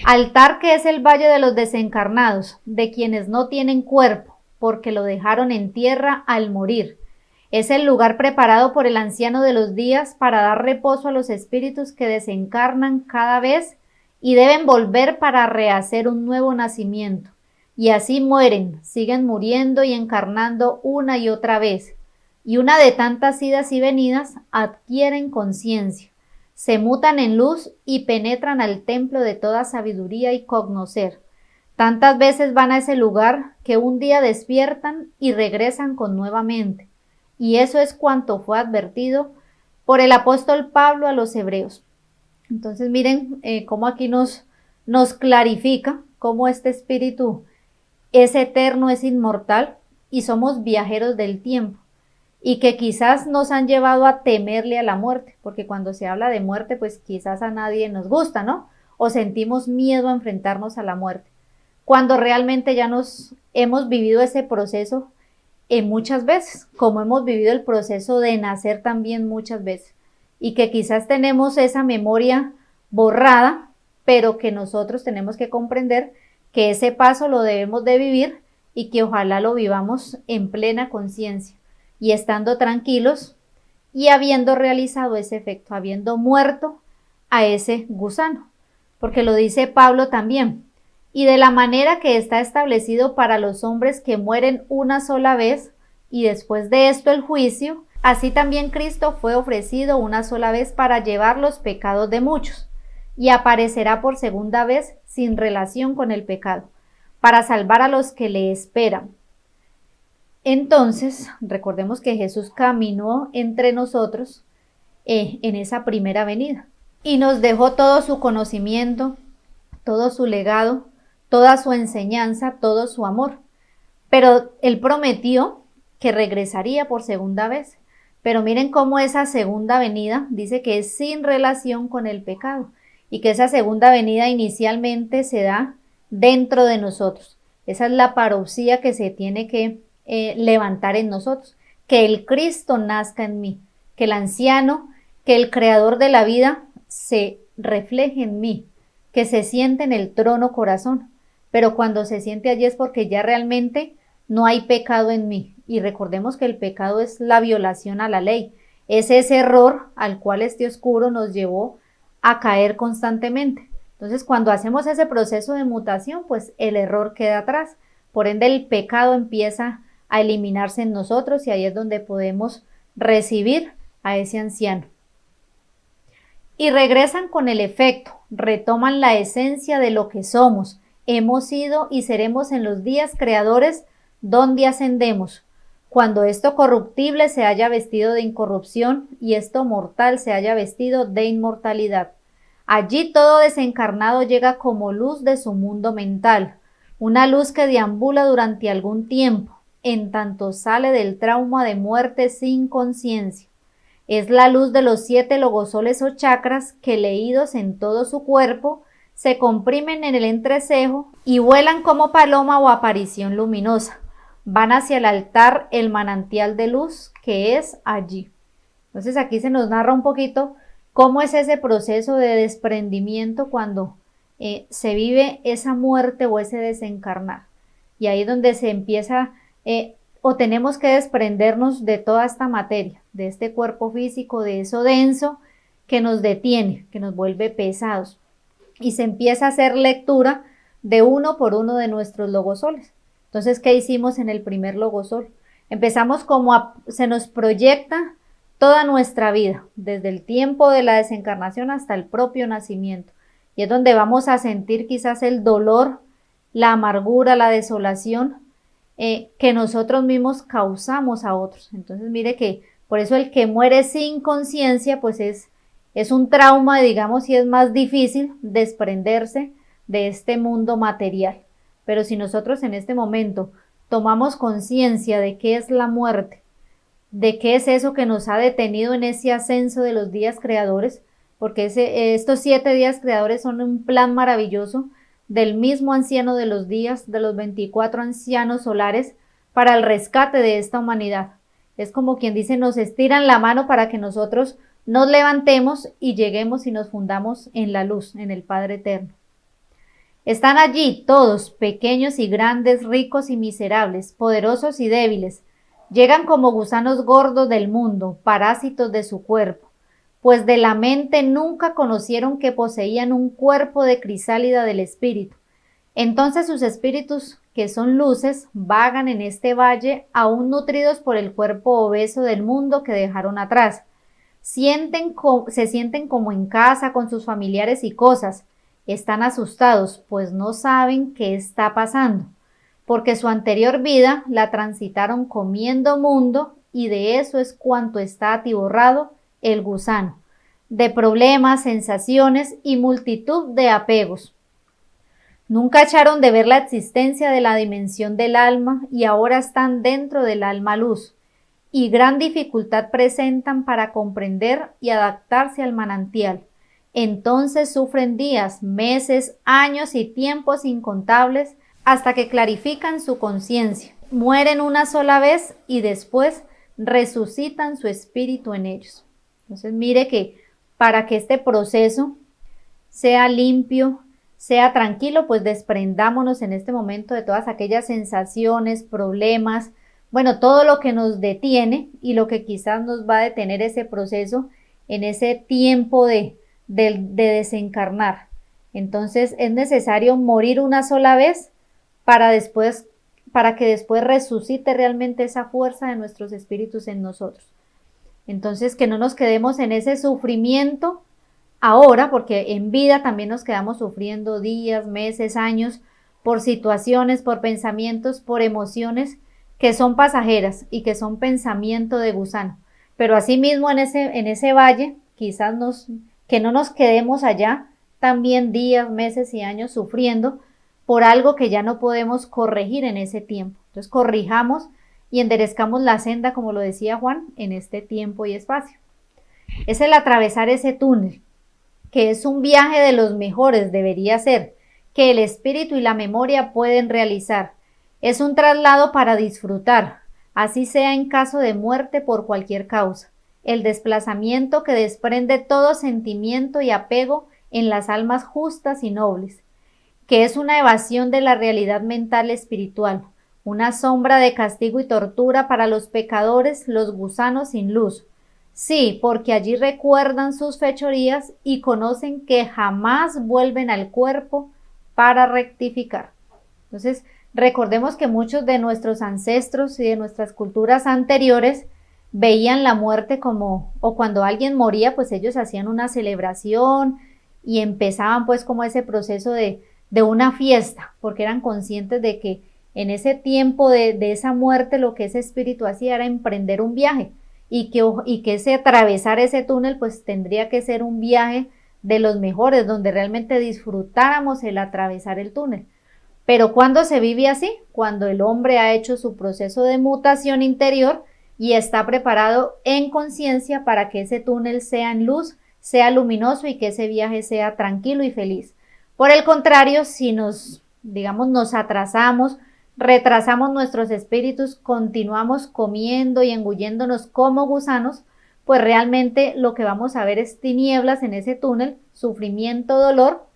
Altar, que es el valle de los desencarnados, de quienes no tienen cuerpo, porque lo dejaron en tierra al morir. Es el lugar preparado por el anciano de los días para dar reposo a los espíritus que desencarnan cada vez y deben volver para rehacer un nuevo nacimiento. Y así mueren, siguen muriendo y encarnando una y otra vez. Y una de tantas idas y venidas adquieren conciencia, se mutan en luz y penetran al templo de toda sabiduría y cognocer. Tantas veces van a ese lugar que un día despiertan y regresan con nuevamente. Y eso es cuanto fue advertido por el apóstol Pablo a los hebreos. Entonces miren cómo aquí nos clarifica cómo este espíritu es eterno, es inmortal y somos viajeros del tiempo. Y que quizás nos han llevado a temerle a la muerte, porque cuando se habla de muerte, pues quizás a nadie nos gusta, ¿no? O sentimos miedo a enfrentarnos a la muerte, cuando realmente ya nos hemos vivido ese proceso muchas veces, como hemos vivido el proceso de nacer también muchas veces, y que quizás tenemos esa memoria borrada, pero que nosotros tenemos que comprender que ese paso lo debemos de vivir y que ojalá lo vivamos en plena conciencia. Y estando tranquilos y habiendo realizado ese efecto, habiendo muerto a ese gusano. Porque lo dice Pablo también. Y de la manera que está establecido para los hombres que mueren una sola vez y después de esto el juicio, así también Cristo fue ofrecido una sola vez para llevar los pecados de muchos y aparecerá por segunda vez sin relación con el pecado, para salvar a los que le esperan. Entonces, recordemos que Jesús caminó entre nosotros en esa primera venida y nos dejó todo su conocimiento, todo su legado, toda su enseñanza, todo su amor. Pero Él prometió que regresaría por segunda vez. Pero miren cómo esa segunda venida dice que es sin relación con el pecado y que esa segunda venida inicialmente se da dentro de nosotros. Esa es la parousia que se tiene que levantar en nosotros, que el Cristo nazca en mí, que el anciano, que el creador de la vida se refleje en mí, que se siente en el trono corazón, pero cuando se siente allí es porque ya realmente no hay pecado en mí, y recordemos que el pecado es la violación a la ley, es ese error al cual este oscuro nos llevó a caer constantemente. Entonces cuando hacemos ese proceso de mutación, pues el error queda atrás, por ende el pecado empieza a eliminarse en nosotros y ahí es donde podemos recibir a ese anciano. Y regresan con el efecto, retoman la esencia de lo que somos, hemos sido y seremos en los días creadores donde ascendemos, cuando esto corruptible se haya vestido de incorrupción y esto mortal se haya vestido de inmortalidad. Allí todo desencarnado llega como luz de su mundo mental, una luz que deambula durante algún tiempo, en tanto sale del trauma de muerte sin conciencia. Es la luz de los 7 logosoles o chakras que, leídos en todo su cuerpo, se comprimen en el entrecejo y vuelan como paloma o aparición luminosa. Van hacia el altar, el manantial de luz que es allí. Entonces aquí se nos narra un poquito cómo es ese proceso de desprendimiento cuando se vive esa muerte o ese desencarnar. Y ahí es donde se empieza o tenemos que desprendernos de toda esta materia, de este cuerpo físico, de eso denso que nos detiene, que nos vuelve pesados. Y se empieza a hacer lectura de uno por uno de nuestros logosoles. Entonces, ¿qué hicimos en el primer logosol? Empezamos se nos proyecta toda nuestra vida, desde el tiempo de la desencarnación hasta el propio nacimiento. Y es donde vamos a sentir quizás el dolor, la amargura, la desolación que nosotros mismos causamos a otros. Entonces, mire que por eso el que muere sin conciencia, pues es un trauma, digamos, y es más difícil desprenderse de este mundo material. Pero si nosotros en este momento tomamos conciencia de qué es la muerte, de qué es eso que nos ha detenido en ese ascenso de los días creadores, porque estos 7 días creadores son un plan maravilloso del mismo anciano de los días, de los 24 ancianos solares, para el rescate de esta humanidad. Es como quien dice, nos estiran la mano para que nosotros nos levantemos y lleguemos y nos fundamos en la luz, en el Padre Eterno. Están allí todos, pequeños y grandes, ricos y miserables, poderosos y débiles. Llegan como gusanos gordos del mundo, parásitos de su cuerpo, pues de la mente nunca conocieron que poseían un cuerpo de crisálida del espíritu. Entonces sus espíritus, que son luces, vagan en este valle, aún nutridos por el cuerpo obeso del mundo que dejaron atrás. Se sienten como en casa con sus familiares y cosas. Están asustados, pues no saben qué está pasando, porque su anterior vida la transitaron comiendo mundo y de eso es cuanto está atiborrado el gusano, de problemas, sensaciones y multitud de apegos. Nunca echaron de ver la existencia de la dimensión del alma y ahora están dentro del alma luz, y gran dificultad presentan para comprender y adaptarse al manantial. Entonces sufren días, meses, años y tiempos incontables hasta que clarifican su conciencia. Mueren una sola vez y después resucitan su espíritu en ellos. Entonces mire que para que este proceso sea limpio, sea tranquilo, pues desprendámonos en este momento de todas aquellas sensaciones, problemas, bueno, todo lo que nos detiene y lo que quizás nos va a detener ese proceso en ese tiempo de desencarnar. Entonces es necesario morir una sola vez para que después resucite realmente esa fuerza de nuestros espíritus en nosotros. Entonces que no nos quedemos en ese sufrimiento ahora, porque en vida también nos quedamos sufriendo días, meses, años, por situaciones, por pensamientos, por emociones que son pasajeras y que son pensamiento de gusano. Pero asimismo en ese valle, quizás que no nos quedemos allá también días, meses y años sufriendo por algo que ya no podemos corregir en ese tiempo. Entonces corrijamos y enderezcamos la senda, como lo decía Juan, en este tiempo y espacio. Es el atravesar ese túnel, que es un viaje de los mejores, debería ser, que el espíritu y la memoria pueden realizar. Es un traslado para disfrutar, así sea en caso de muerte por cualquier causa. El desplazamiento que desprende todo sentimiento y apego en las almas justas y nobles, que es una evasión de la realidad mental espiritual, una sombra de castigo y tortura para los pecadores, los gusanos sin luz. Sí, porque allí recuerdan sus fechorías y conocen que jamás vuelven al cuerpo para rectificar. Entonces, recordemos que muchos de nuestros ancestros y de nuestras culturas anteriores veían la muerte o cuando alguien moría, pues ellos hacían una celebración y empezaban pues como ese proceso de de una fiesta, porque eran conscientes de que en ese tiempo de esa muerte lo que ese espíritu hacía era emprender un viaje y que ese atravesar ese túnel pues tendría que ser un viaje de los mejores, donde realmente disfrutáramos el atravesar el túnel. Pero ¿cuándo se vive así? Cuando el hombre ha hecho su proceso de mutación interior y está preparado en conciencia para que ese túnel sea en luz, sea luminoso y que ese viaje sea tranquilo y feliz. Por el contrario, si nos atrasamos, retrasamos nuestros espíritus, continuamos comiendo y engulléndonos como gusanos, pues realmente lo que vamos a ver es tinieblas en ese túnel, sufrimiento, dolor,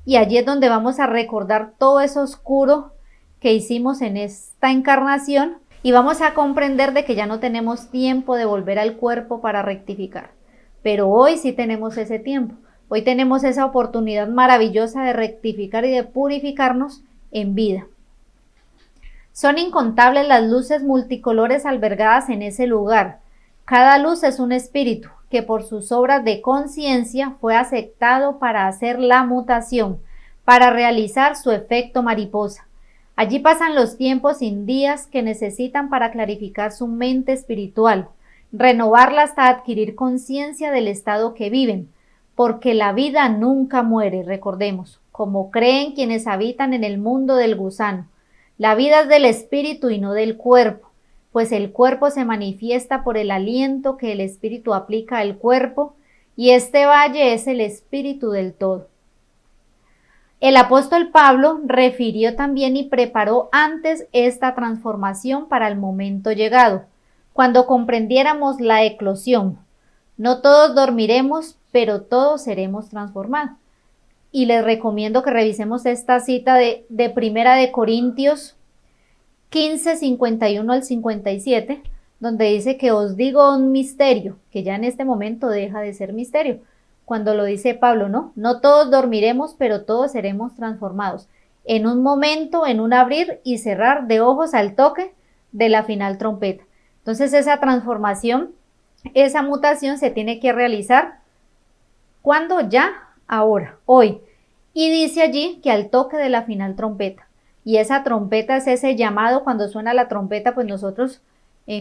y allí es donde vamos a recordar todo eso oscuro que hicimos en esta encarnación y vamos a comprender de que ya no tenemos tiempo de volver al cuerpo para rectificar. Pero hoy sí tenemos ese tiempo, hoy tenemos esa oportunidad maravillosa de rectificar y de purificarnos en vida. Son incontables las luces multicolores albergadas en ese lugar. Cada luz es un espíritu que por sus obras de conciencia fue aceptado para hacer la mutación, para realizar su efecto mariposa. Allí pasan los tiempos sin días que necesitan para clarificar su mente espiritual, renovarla hasta adquirir conciencia del estado que viven, porque la vida nunca muere, recordemos, como creen quienes habitan en el mundo del gusano. La vida es del espíritu y no del cuerpo, pues el cuerpo se manifiesta por el aliento que el espíritu aplica al cuerpo, y este valle es el espíritu del todo. El apóstol Pablo refirió también y preparó antes esta transformación para el momento llegado, cuando comprendiéramos la eclosión. No todos dormiremos, pero todos seremos transformados. Y les recomiendo que revisemos esta cita de Primera de Corintios 15, 51 al 57, donde dice que os digo un misterio, que ya en este momento deja de ser misterio. Cuando lo dice Pablo, no todos dormiremos, pero todos seremos transformados. En un momento, en un abrir y cerrar de ojos al toque de la final trompeta. Entonces esa transformación, esa mutación se tiene que realizar. ¿Cuándo? Ya, ahora, hoy. Y dice allí que al toque de la final trompeta. Y esa trompeta es ese llamado, cuando suena la trompeta, pues nosotros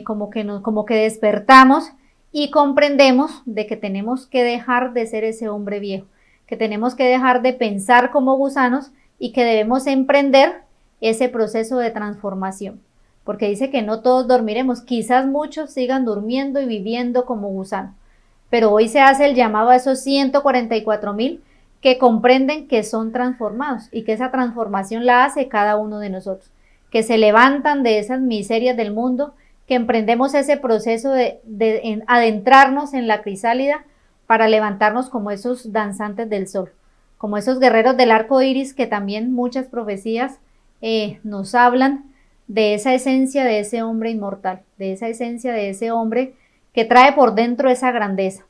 como que despertamos y comprendemos de que tenemos que dejar de ser ese hombre viejo, que tenemos que dejar de pensar como gusanos y que debemos emprender ese proceso de transformación. Porque dice que no todos dormiremos, quizás muchos sigan durmiendo y viviendo como gusanos. Pero hoy se hace el llamado a esos 144,000 que comprenden que son transformados y que esa transformación la hace cada uno de nosotros, que se levantan de esas miserias del mundo, que emprendemos ese proceso de adentrarnos en la crisálida para levantarnos como esos danzantes del sol, como esos guerreros del arco iris que también muchas profecías nos hablan de esa esencia de ese hombre inmortal, de esa esencia de ese hombre que trae por dentro esa grandeza.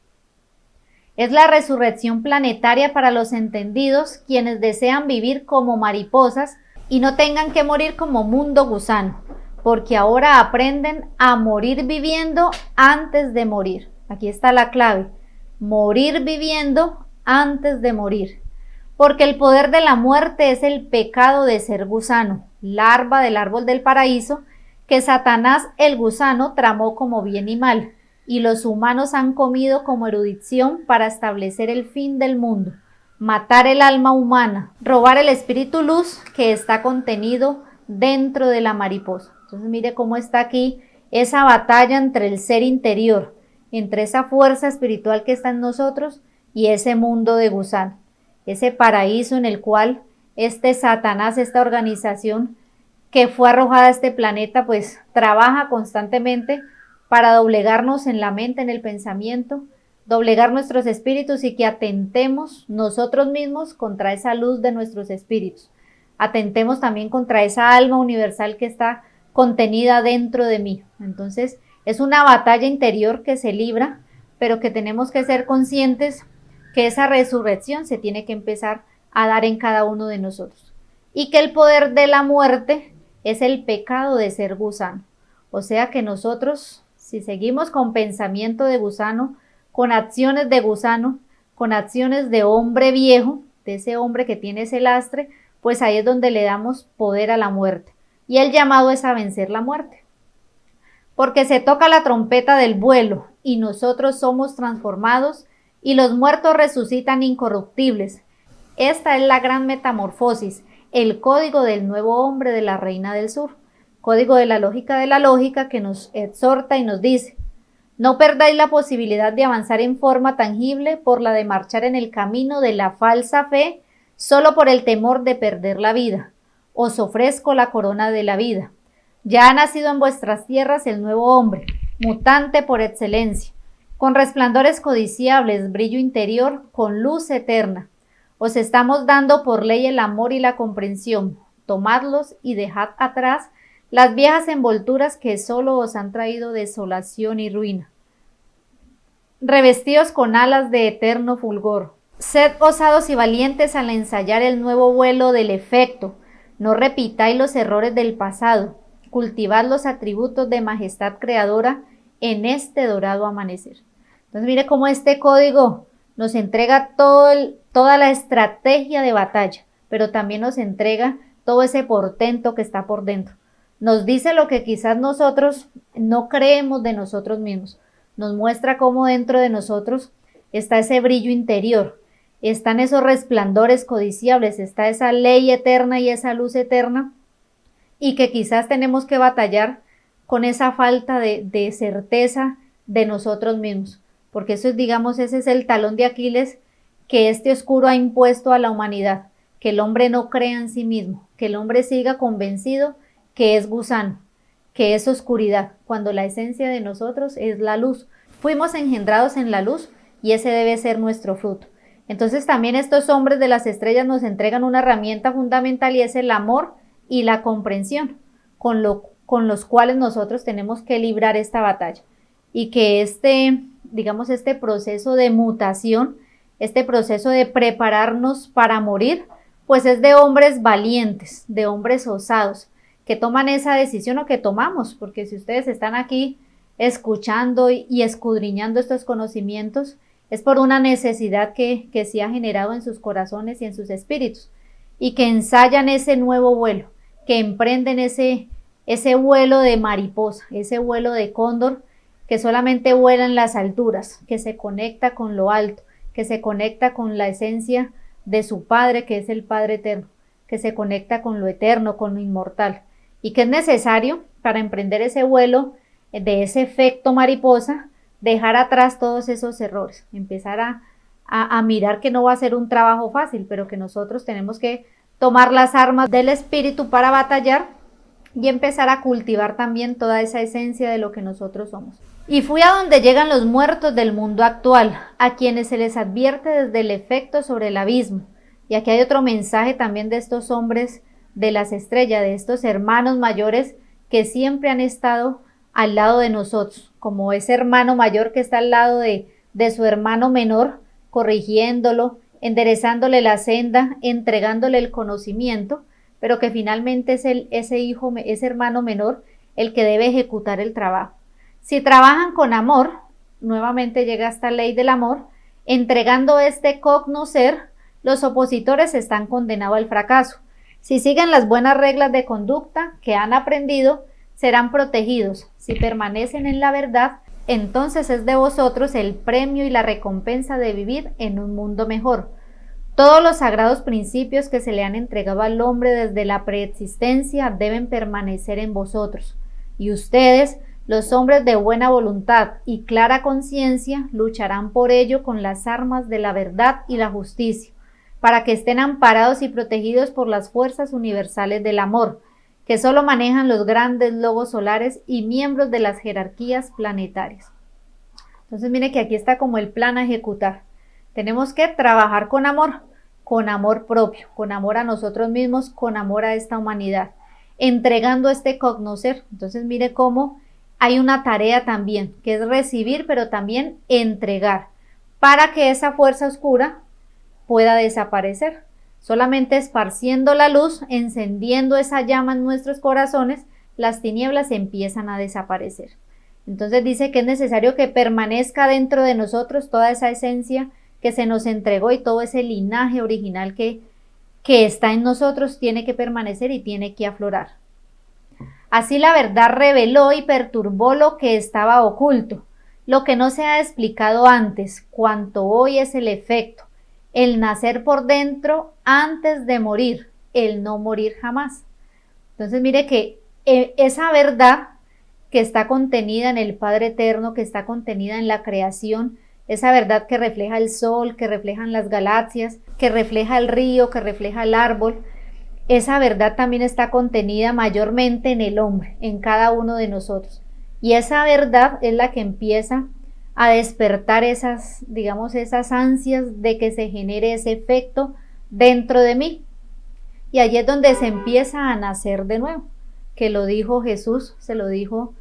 Es la resurrección planetaria para los entendidos, quienes desean vivir como mariposas y no tengan que morir como mundo gusano, porque ahora aprenden a morir viviendo antes de morir. Aquí está la clave, morir viviendo antes de morir, porque el poder de la muerte es el pecado de ser gusano, larva del árbol del paraíso, que Satanás el gusano tramó como bien y mal, y los humanos han comido como erudición para establecer el fin del mundo, matar el alma humana, robar el espíritu luz que está contenido dentro de la mariposa. Entonces mire cómo está aquí esa batalla entre el ser interior, entre esa fuerza espiritual que está en nosotros y ese mundo de gusano, ese paraíso en el cual este Satanás, esta organización que fue arrojada a este planeta, pues trabaja constantemente para doblegarnos en la mente, en el pensamiento, doblegar nuestros espíritus y que atentemos nosotros mismos contra esa luz de nuestros espíritus. Atentemos también contra esa alma universal que está contenida dentro de mí. Entonces, es una batalla interior que se libra, pero que tenemos que ser conscientes que esa resurrección se tiene que empezar a dar en cada uno de nosotros. Y que el poder de la muerte es el pecado de ser gusano. O sea que nosotros, si seguimos con pensamiento de gusano, con acciones de gusano, con acciones de hombre viejo, de ese hombre que tiene ese lastre, pues ahí es donde le damos poder a la muerte. Y el llamado es a vencer la muerte. Porque se toca la trompeta del vuelo y nosotros somos transformados y los muertos resucitan incorruptibles. Esta es la gran metamorfosis, el código del nuevo hombre de la Reina del Sur, código de la lógica que nos exhorta y nos dice: no perdáis la posibilidad de avanzar en forma tangible por la de marchar en el camino de la falsa fe solo por el temor de perder la vida. Os ofrezco la corona de la vida. Ya ha nacido en vuestras tierras el nuevo hombre, mutante por excelencia, con resplandores codiciables, brillo interior, con luz eterna. Os estamos dando por ley el amor y la comprensión. Tomadlos y dejad atrás las viejas envolturas que solo os han traído desolación y ruina. Revestidos con alas de eterno fulgor. Sed osados y valientes al ensayar el nuevo vuelo del efecto. No repitáis los errores del pasado. Cultivad los atributos de majestad creadora en este dorado amanecer. Entonces mire cómo este código nos entrega toda la estrategia de batalla, pero también nos entrega todo ese portento que está por dentro. Nos dice lo que quizás nosotros no creemos de nosotros mismos. Nos muestra cómo dentro de nosotros está ese brillo interior, están esos resplandores codiciables, está esa ley eterna y esa luz eterna, y que quizás tenemos que batallar con esa falta de certeza de nosotros mismos, porque eso es, digamos, ese es el talón de Aquiles que este oscuro ha impuesto a la humanidad, que el hombre no crea en sí mismo, que el hombre siga convencido que es gusano, que es oscuridad, cuando la esencia de nosotros es la luz. Fuimos engendrados en la luz y ese debe ser nuestro fruto. Entonces también estos hombres de las estrellas nos entregan una herramienta fundamental y es el amor y la comprensión, con los cuales nosotros tenemos que librar esta batalla. Y que este proceso de mutación, este proceso de prepararnos para morir, pues es de hombres valientes, de hombres osados, que toman esa decisión o que tomamos, porque si ustedes están aquí escuchando y escudriñando estos conocimientos, es por una necesidad que se ha generado en sus corazones y en sus espíritus, y que ensayan ese nuevo vuelo, que emprenden ese vuelo de mariposa, ese vuelo de cóndor, que solamente vuela en las alturas, que se conecta con lo alto, que se conecta con la esencia de su Padre, que es el Padre eterno, que se conecta con lo eterno, con lo inmortal, y que es necesario para emprender ese vuelo de ese efecto mariposa, dejar atrás todos esos errores, empezar a mirar que no va a ser un trabajo fácil, pero que nosotros tenemos que tomar las armas del espíritu para batallar y empezar a cultivar también toda esa esencia de lo que nosotros somos. Y fui a donde llegan los muertos del mundo actual, a quienes se les advierte desde el efecto sobre el abismo. Y aquí hay otro mensaje también de estos hombres de las estrellas, de estos hermanos mayores que siempre han estado al lado de nosotros, como ese hermano mayor que está al lado de su hermano menor, corrigiéndolo, enderezándole la senda, entregándole el conocimiento, pero que finalmente es ese hermano menor el que debe ejecutar el trabajo. Si trabajan con amor, nuevamente llega esta ley del amor, entregando este cognocer, los opositores están condenados al fracaso. Si siguen las buenas reglas de conducta que han aprendido, serán protegidos. Si permanecen en la verdad, entonces es de vosotros el premio y la recompensa de vivir en un mundo mejor. Todos los sagrados principios que se le han entregado al hombre desde la preexistencia deben permanecer en vosotros. Y ustedes, los hombres de buena voluntad y clara conciencia, lucharán por ello con las armas de la verdad y la justicia, para que estén amparados y protegidos por las fuerzas universales del amor, que solo manejan los grandes lobos solares y miembros de las jerarquías planetarias. Entonces mire que aquí está como el plan a ejecutar. Tenemos que trabajar con amor propio, con amor a nosotros mismos, con amor a esta humanidad, entregando este cognocer. Entonces mire cómo hay una tarea también, que es recibir, pero también entregar, para que esa fuerza oscura pueda desaparecer. Solamente esparciendo la luz, encendiendo esa llama en nuestros corazones, las tinieblas empiezan a desaparecer. Entonces dice que es necesario que permanezca dentro de nosotros toda esa esencia que se nos entregó y todo ese linaje original que está en nosotros tiene que permanecer y tiene que aflorar. Así la verdad reveló y perturbó lo que estaba oculto, lo que no se ha explicado antes, cuanto hoy es el efecto, el nacer por dentro antes de morir, el no morir jamás. Entonces mire que esa verdad que está contenida en el Padre Eterno, que está contenida en la creación, esa verdad que refleja el sol, que reflejan las galaxias, que refleja el río, que refleja el árbol, esa verdad también está contenida mayormente en el hombre, en cada uno de nosotros. Y esa verdad es la que empieza a despertar esas, digamos, esas ansias de que se genere ese efecto dentro de mí. Y allí es donde se empieza a nacer de nuevo, que lo dijo Jesús, se lo dijo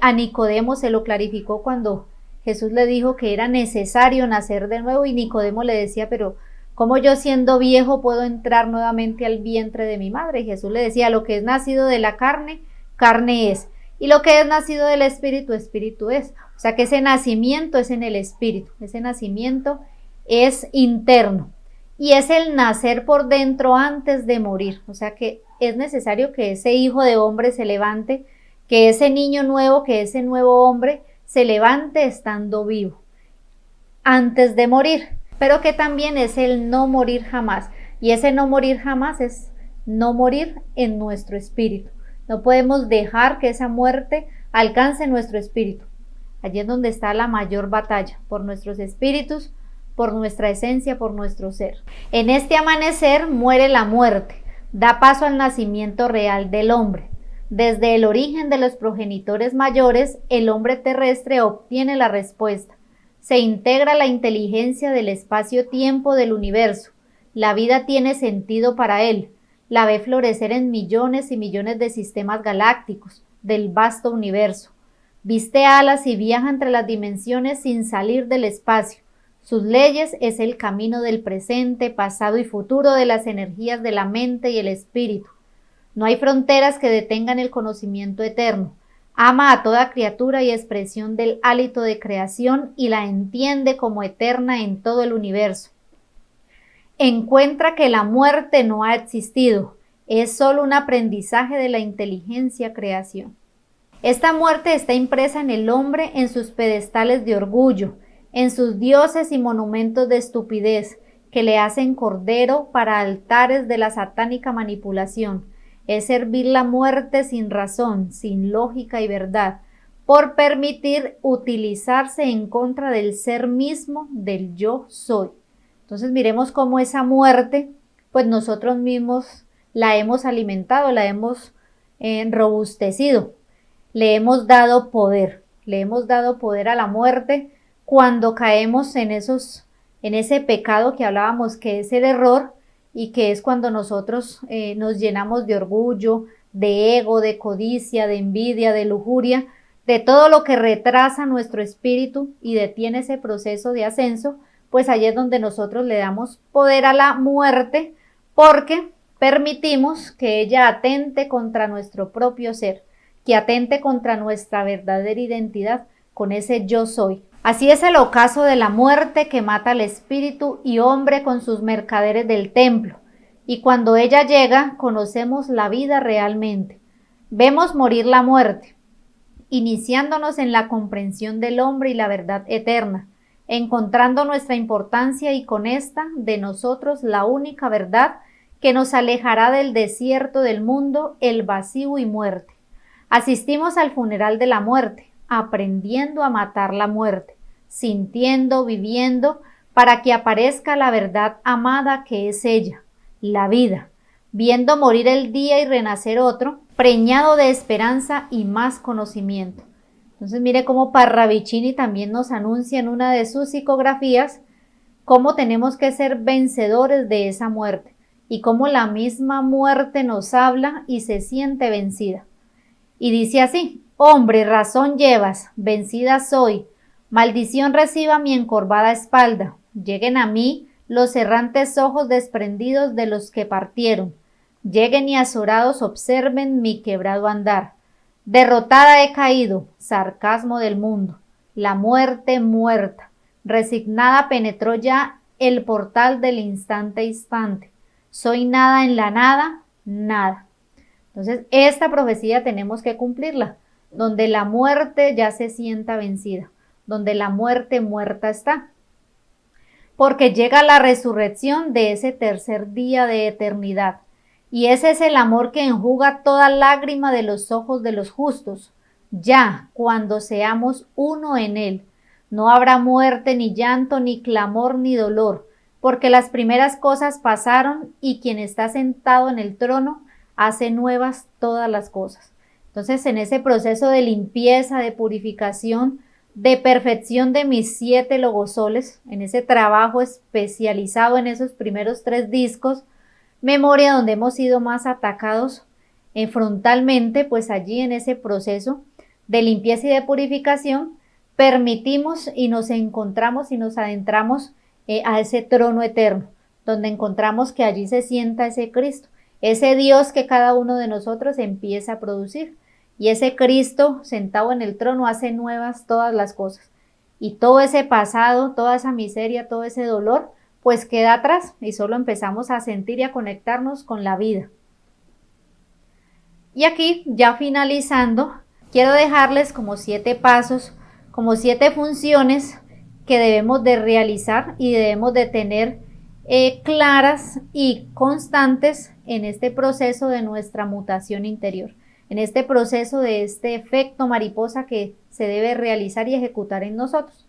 a Nicodemo, se lo clarificó cuando Jesús le dijo que era necesario nacer de nuevo y Nicodemo le decía, pero ¿cómo yo siendo viejo puedo entrar nuevamente al vientre de mi madre? Y Jesús le decía, lo que es nacido de la carne, carne es, y lo que es nacido del espíritu, espíritu es. O sea que ese nacimiento es en el espíritu, ese nacimiento es interno y es el nacer por dentro antes de morir. O sea que es necesario que ese hijo de hombre se levante, que ese niño nuevo, que ese nuevo hombre se levante estando vivo antes de morir, pero que también es el no morir jamás. Y ese no morir jamás es no morir en nuestro espíritu. No podemos dejar que esa muerte alcance nuestro espíritu. Allí es donde está la mayor batalla, por nuestros espíritus, por nuestra esencia, por nuestro ser. En este amanecer muere la muerte, da paso al nacimiento real del hombre. Desde el origen de los progenitores mayores, el hombre terrestre obtiene la respuesta. Se integra la inteligencia del espacio-tiempo del universo. La vida tiene sentido para él. La ve florecer en millones y millones de sistemas galácticos del vasto universo. Viste alas y viaja entre las dimensiones sin salir del espacio. Sus leyes es el camino del presente, pasado y futuro de las energías de la mente y el espíritu. No hay fronteras que detengan el conocimiento eterno. Ama a toda criatura y expresión del hálito de creación y la entiende como eterna en todo el universo. Encuentra que la muerte no ha existido, es solo un aprendizaje de la inteligencia creación. Esta muerte está impresa en el hombre en sus pedestales de orgullo, en sus dioses y monumentos de estupidez, que le hacen cordero para altares de la satánica manipulación. Es servir la muerte sin razón, sin lógica y verdad, por permitir utilizarse en contra del ser mismo del yo soy. Entonces miremos cómo esa muerte, pues nosotros mismos la hemos alimentado, la hemos robustecido, le hemos dado poder a la muerte cuando caemos en ese pecado que hablábamos, que es el error, y que es cuando nosotros nos llenamos de orgullo, de ego, de codicia, de envidia, de lujuria, de todo lo que retrasa nuestro espíritu y detiene ese proceso de ascenso, pues allí es donde nosotros le damos poder a la muerte porque permitimos que ella atente contra nuestro propio ser, que atente contra nuestra verdadera identidad con ese yo soy. Así es el ocaso de la muerte que mata al espíritu y hombre con sus mercaderes del templo. Y cuando ella llega, conocemos la vida realmente. Vemos morir la muerte, iniciándonos en la comprensión del hombre y la verdad eterna, encontrando nuestra importancia y con esta de nosotros la única verdad que nos alejará del desierto del mundo, el vacío y muerte. Asistimos al funeral de la muerte, aprendiendo a matar la muerte, sintiendo, viviendo, para que aparezca la verdad amada que es ella, la vida, viendo morir el día y renacer otro, preñado de esperanza y más conocimiento. Entonces mire cómo Parravicini también nos anuncia en una de sus psicografías cómo tenemos que ser vencedores de esa muerte y cómo la misma muerte nos habla y se siente vencida. Y dice así: hombre, razón llevas, vencida soy, maldición reciba mi encorvada espalda, lleguen a mí los errantes ojos desprendidos de los que partieron, lleguen y azorados observen mi quebrado andar. Derrotada he caído, sarcasmo del mundo, la muerte muerta, resignada penetró ya el portal del instante a instante. Soy nada en la nada, nada. Entonces, esta profecía tenemos que cumplirla, donde la muerte ya se sienta vencida, donde la muerte muerta está. Porque llega la resurrección de ese tercer día de eternidad. Y ese es el amor que enjuga toda lágrima de los ojos de los justos. Ya, cuando seamos uno en él, no habrá muerte, ni llanto, ni clamor, ni dolor, porque las primeras cosas pasaron y quien está sentado en el trono hace nuevas todas las cosas. Entonces, en ese proceso de limpieza, de purificación, de perfección de mis 7 logosoles, en ese trabajo especializado en esos primeros 3 discos, memoria donde hemos sido más atacados frontalmente, pues allí en ese proceso de limpieza y de purificación, permitimos y nos encontramos y nos adentramos a ese trono eterno, donde encontramos que allí se sienta ese Cristo, ese Dios que cada uno de nosotros empieza a producir. Y ese Cristo sentado en el trono hace nuevas todas las cosas. Y todo ese pasado, toda esa miseria, todo ese dolor, pues queda atrás y solo empezamos a sentir y a conectarnos con la vida. Y aquí, ya finalizando, quiero dejarles como 7 pasos, como 7 funciones que debemos de realizar y debemos de tener claras y constantes en este proceso de nuestra mutación interior, en este proceso de este efecto mariposa que se debe realizar y ejecutar en nosotros.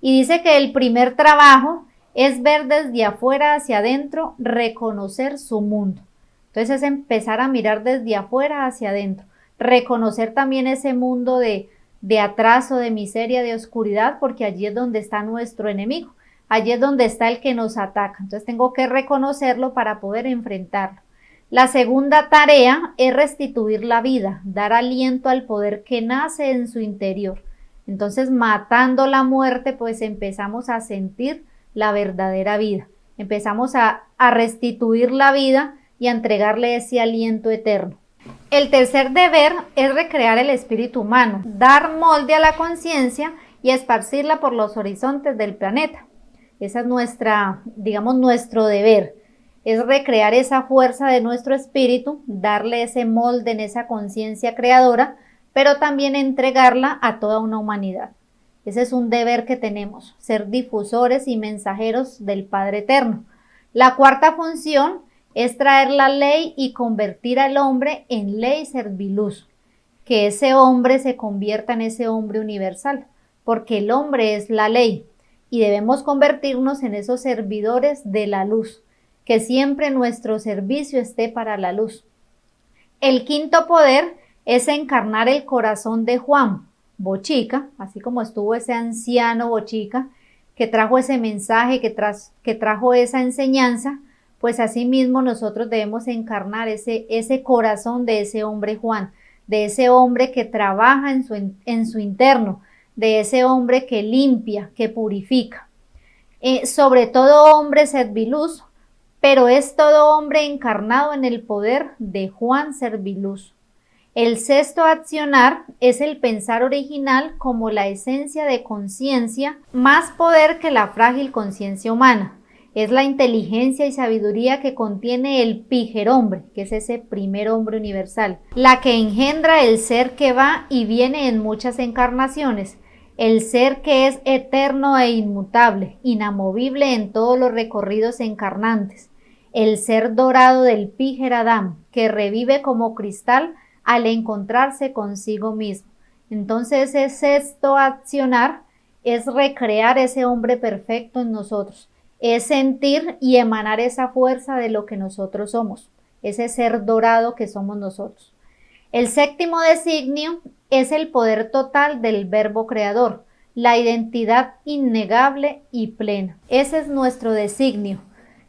Y dice que el primer trabajo es ver desde afuera hacia adentro, reconocer su mundo. Entonces es empezar a mirar desde afuera hacia adentro, reconocer también ese mundo de atraso, de miseria, de oscuridad, porque allí es donde está nuestro enemigo, allí es donde está el que nos ataca. Entonces tengo que reconocerlo para poder enfrentarlo. La segunda tarea es restituir la vida, dar aliento al poder que nace en su interior. Entonces, matando la muerte, pues empezamos a sentir la verdadera vida. Empezamos a restituir la vida y a entregarle ese aliento eterno. El tercer deber es recrear el espíritu humano, dar molde a la conciencia y esparcirla por los horizontes del planeta. Esa es nuestro deber. Es recrear esa fuerza de nuestro espíritu, darle ese molde en esa conciencia creadora, pero también entregarla a toda una humanidad. Ese es un deber que tenemos, ser difusores y mensajeros del Padre Eterno. La cuarta función es traer la ley y convertir al hombre en ley serviluz, que ese hombre se convierta en ese hombre universal, porque el hombre es la ley y debemos convertirnos en esos servidores de la luz, que siempre nuestro servicio esté para la luz. El quinto poder es encarnar el corazón de Juan Bochica, así como estuvo ese anciano Bochica que trajo ese mensaje, que trajo esa enseñanza, pues asimismo nosotros debemos encarnar ese corazón de ese hombre Juan, de ese hombre que trabaja en su interno, de ese hombre que limpia, que purifica. Sobre todo hombre serviluz, pero es todo hombre encarnado en el poder de Juan Serviluz. El sexto accionar es el pensar original como la esencia de conciencia, más poder que la frágil conciencia humana. Es la inteligencia y sabiduría que contiene el pijerhombre, que es ese primer hombre universal, la que engendra el ser que va y viene en muchas encarnaciones, el ser que es eterno e inmutable, inamovible en todos los recorridos encarnantes, el ser dorado del Píjer Adam, que revive como cristal al encontrarse consigo mismo. Entonces ese sexto accionar es recrear ese hombre perfecto en nosotros, es sentir y emanar esa fuerza de lo que nosotros somos, ese ser dorado que somos nosotros. El séptimo designio es el poder total del verbo creador, la identidad innegable y plena. Ese es nuestro designio,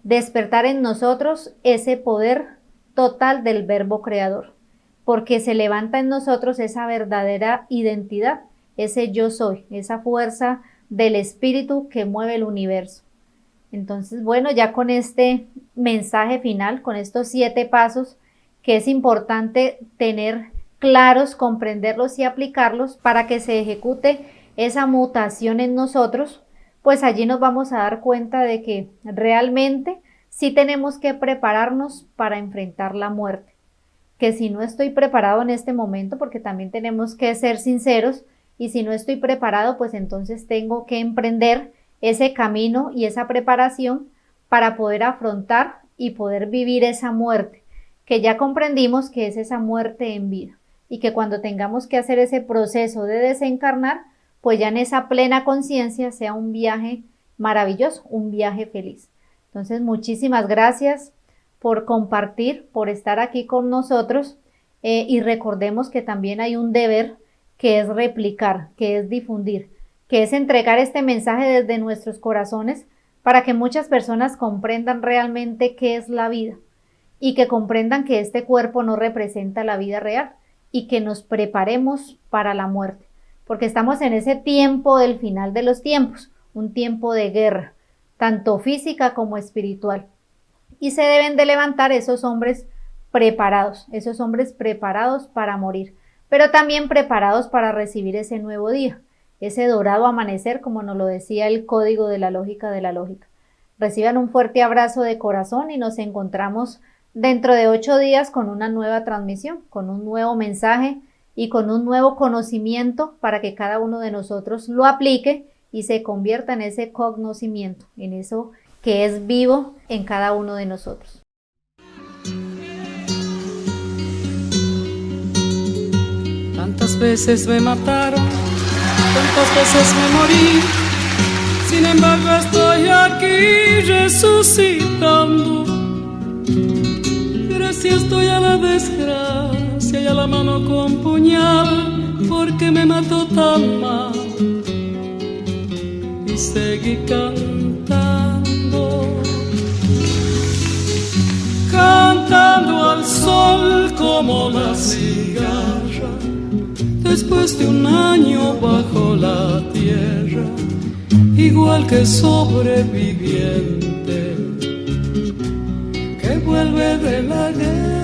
despertar en nosotros ese poder total del verbo creador, porque se levanta en nosotros esa verdadera identidad, ese yo soy, esa fuerza del espíritu que mueve el universo. Entonces, bueno, ya con este mensaje final, con estos 7 pasos, que es importante tener claros, comprenderlos y aplicarlos para que se ejecute esa mutación en nosotros, pues allí nos vamos a dar cuenta de que realmente sí tenemos que prepararnos para enfrentar la muerte. Que si no estoy preparado en este momento, porque también tenemos que ser sinceros, y si no estoy preparado, pues entonces tengo que emprender ese camino y esa preparación para poder afrontar y poder vivir esa muerte, que ya comprendimos que es esa muerte en vida, y que cuando tengamos que hacer ese proceso de desencarnar, pues ya en esa plena conciencia sea un viaje maravilloso, un viaje feliz. Entonces, muchísimas gracias por compartir, por estar aquí con nosotros, y recordemos que también hay un deber que es replicar, que es difundir, que es entregar este mensaje desde nuestros corazones para que muchas personas comprendan realmente qué es la vida y que comprendan que este cuerpo no representa la vida real y que nos preparemos para la muerte, porque estamos en ese tiempo del final de los tiempos, un tiempo de guerra, tanto física como espiritual. Y se deben de levantar esos hombres preparados para morir, pero también preparados para recibir ese nuevo día, ese dorado amanecer, como nos lo decía el código de la lógica de la lógica. Reciban un fuerte abrazo de corazón y nos encontramos dentro de 8 días con una nueva transmisión, con un nuevo mensaje y con un nuevo conocimiento para que cada uno de nosotros lo aplique y se convierta en ese conocimiento, en eso que es vivo en cada uno de nosotros. Tantas veces me mataron, tantas veces me morí, sin embargo estoy aquí resucitando. Gracias estoy a la desgracia y a la mano con puñal, porque me mató tan mal. Y seguí cantando al sol como la cigarra, después de un año bajo la tierra, igual que sobreviviente que vuelve de la guerra.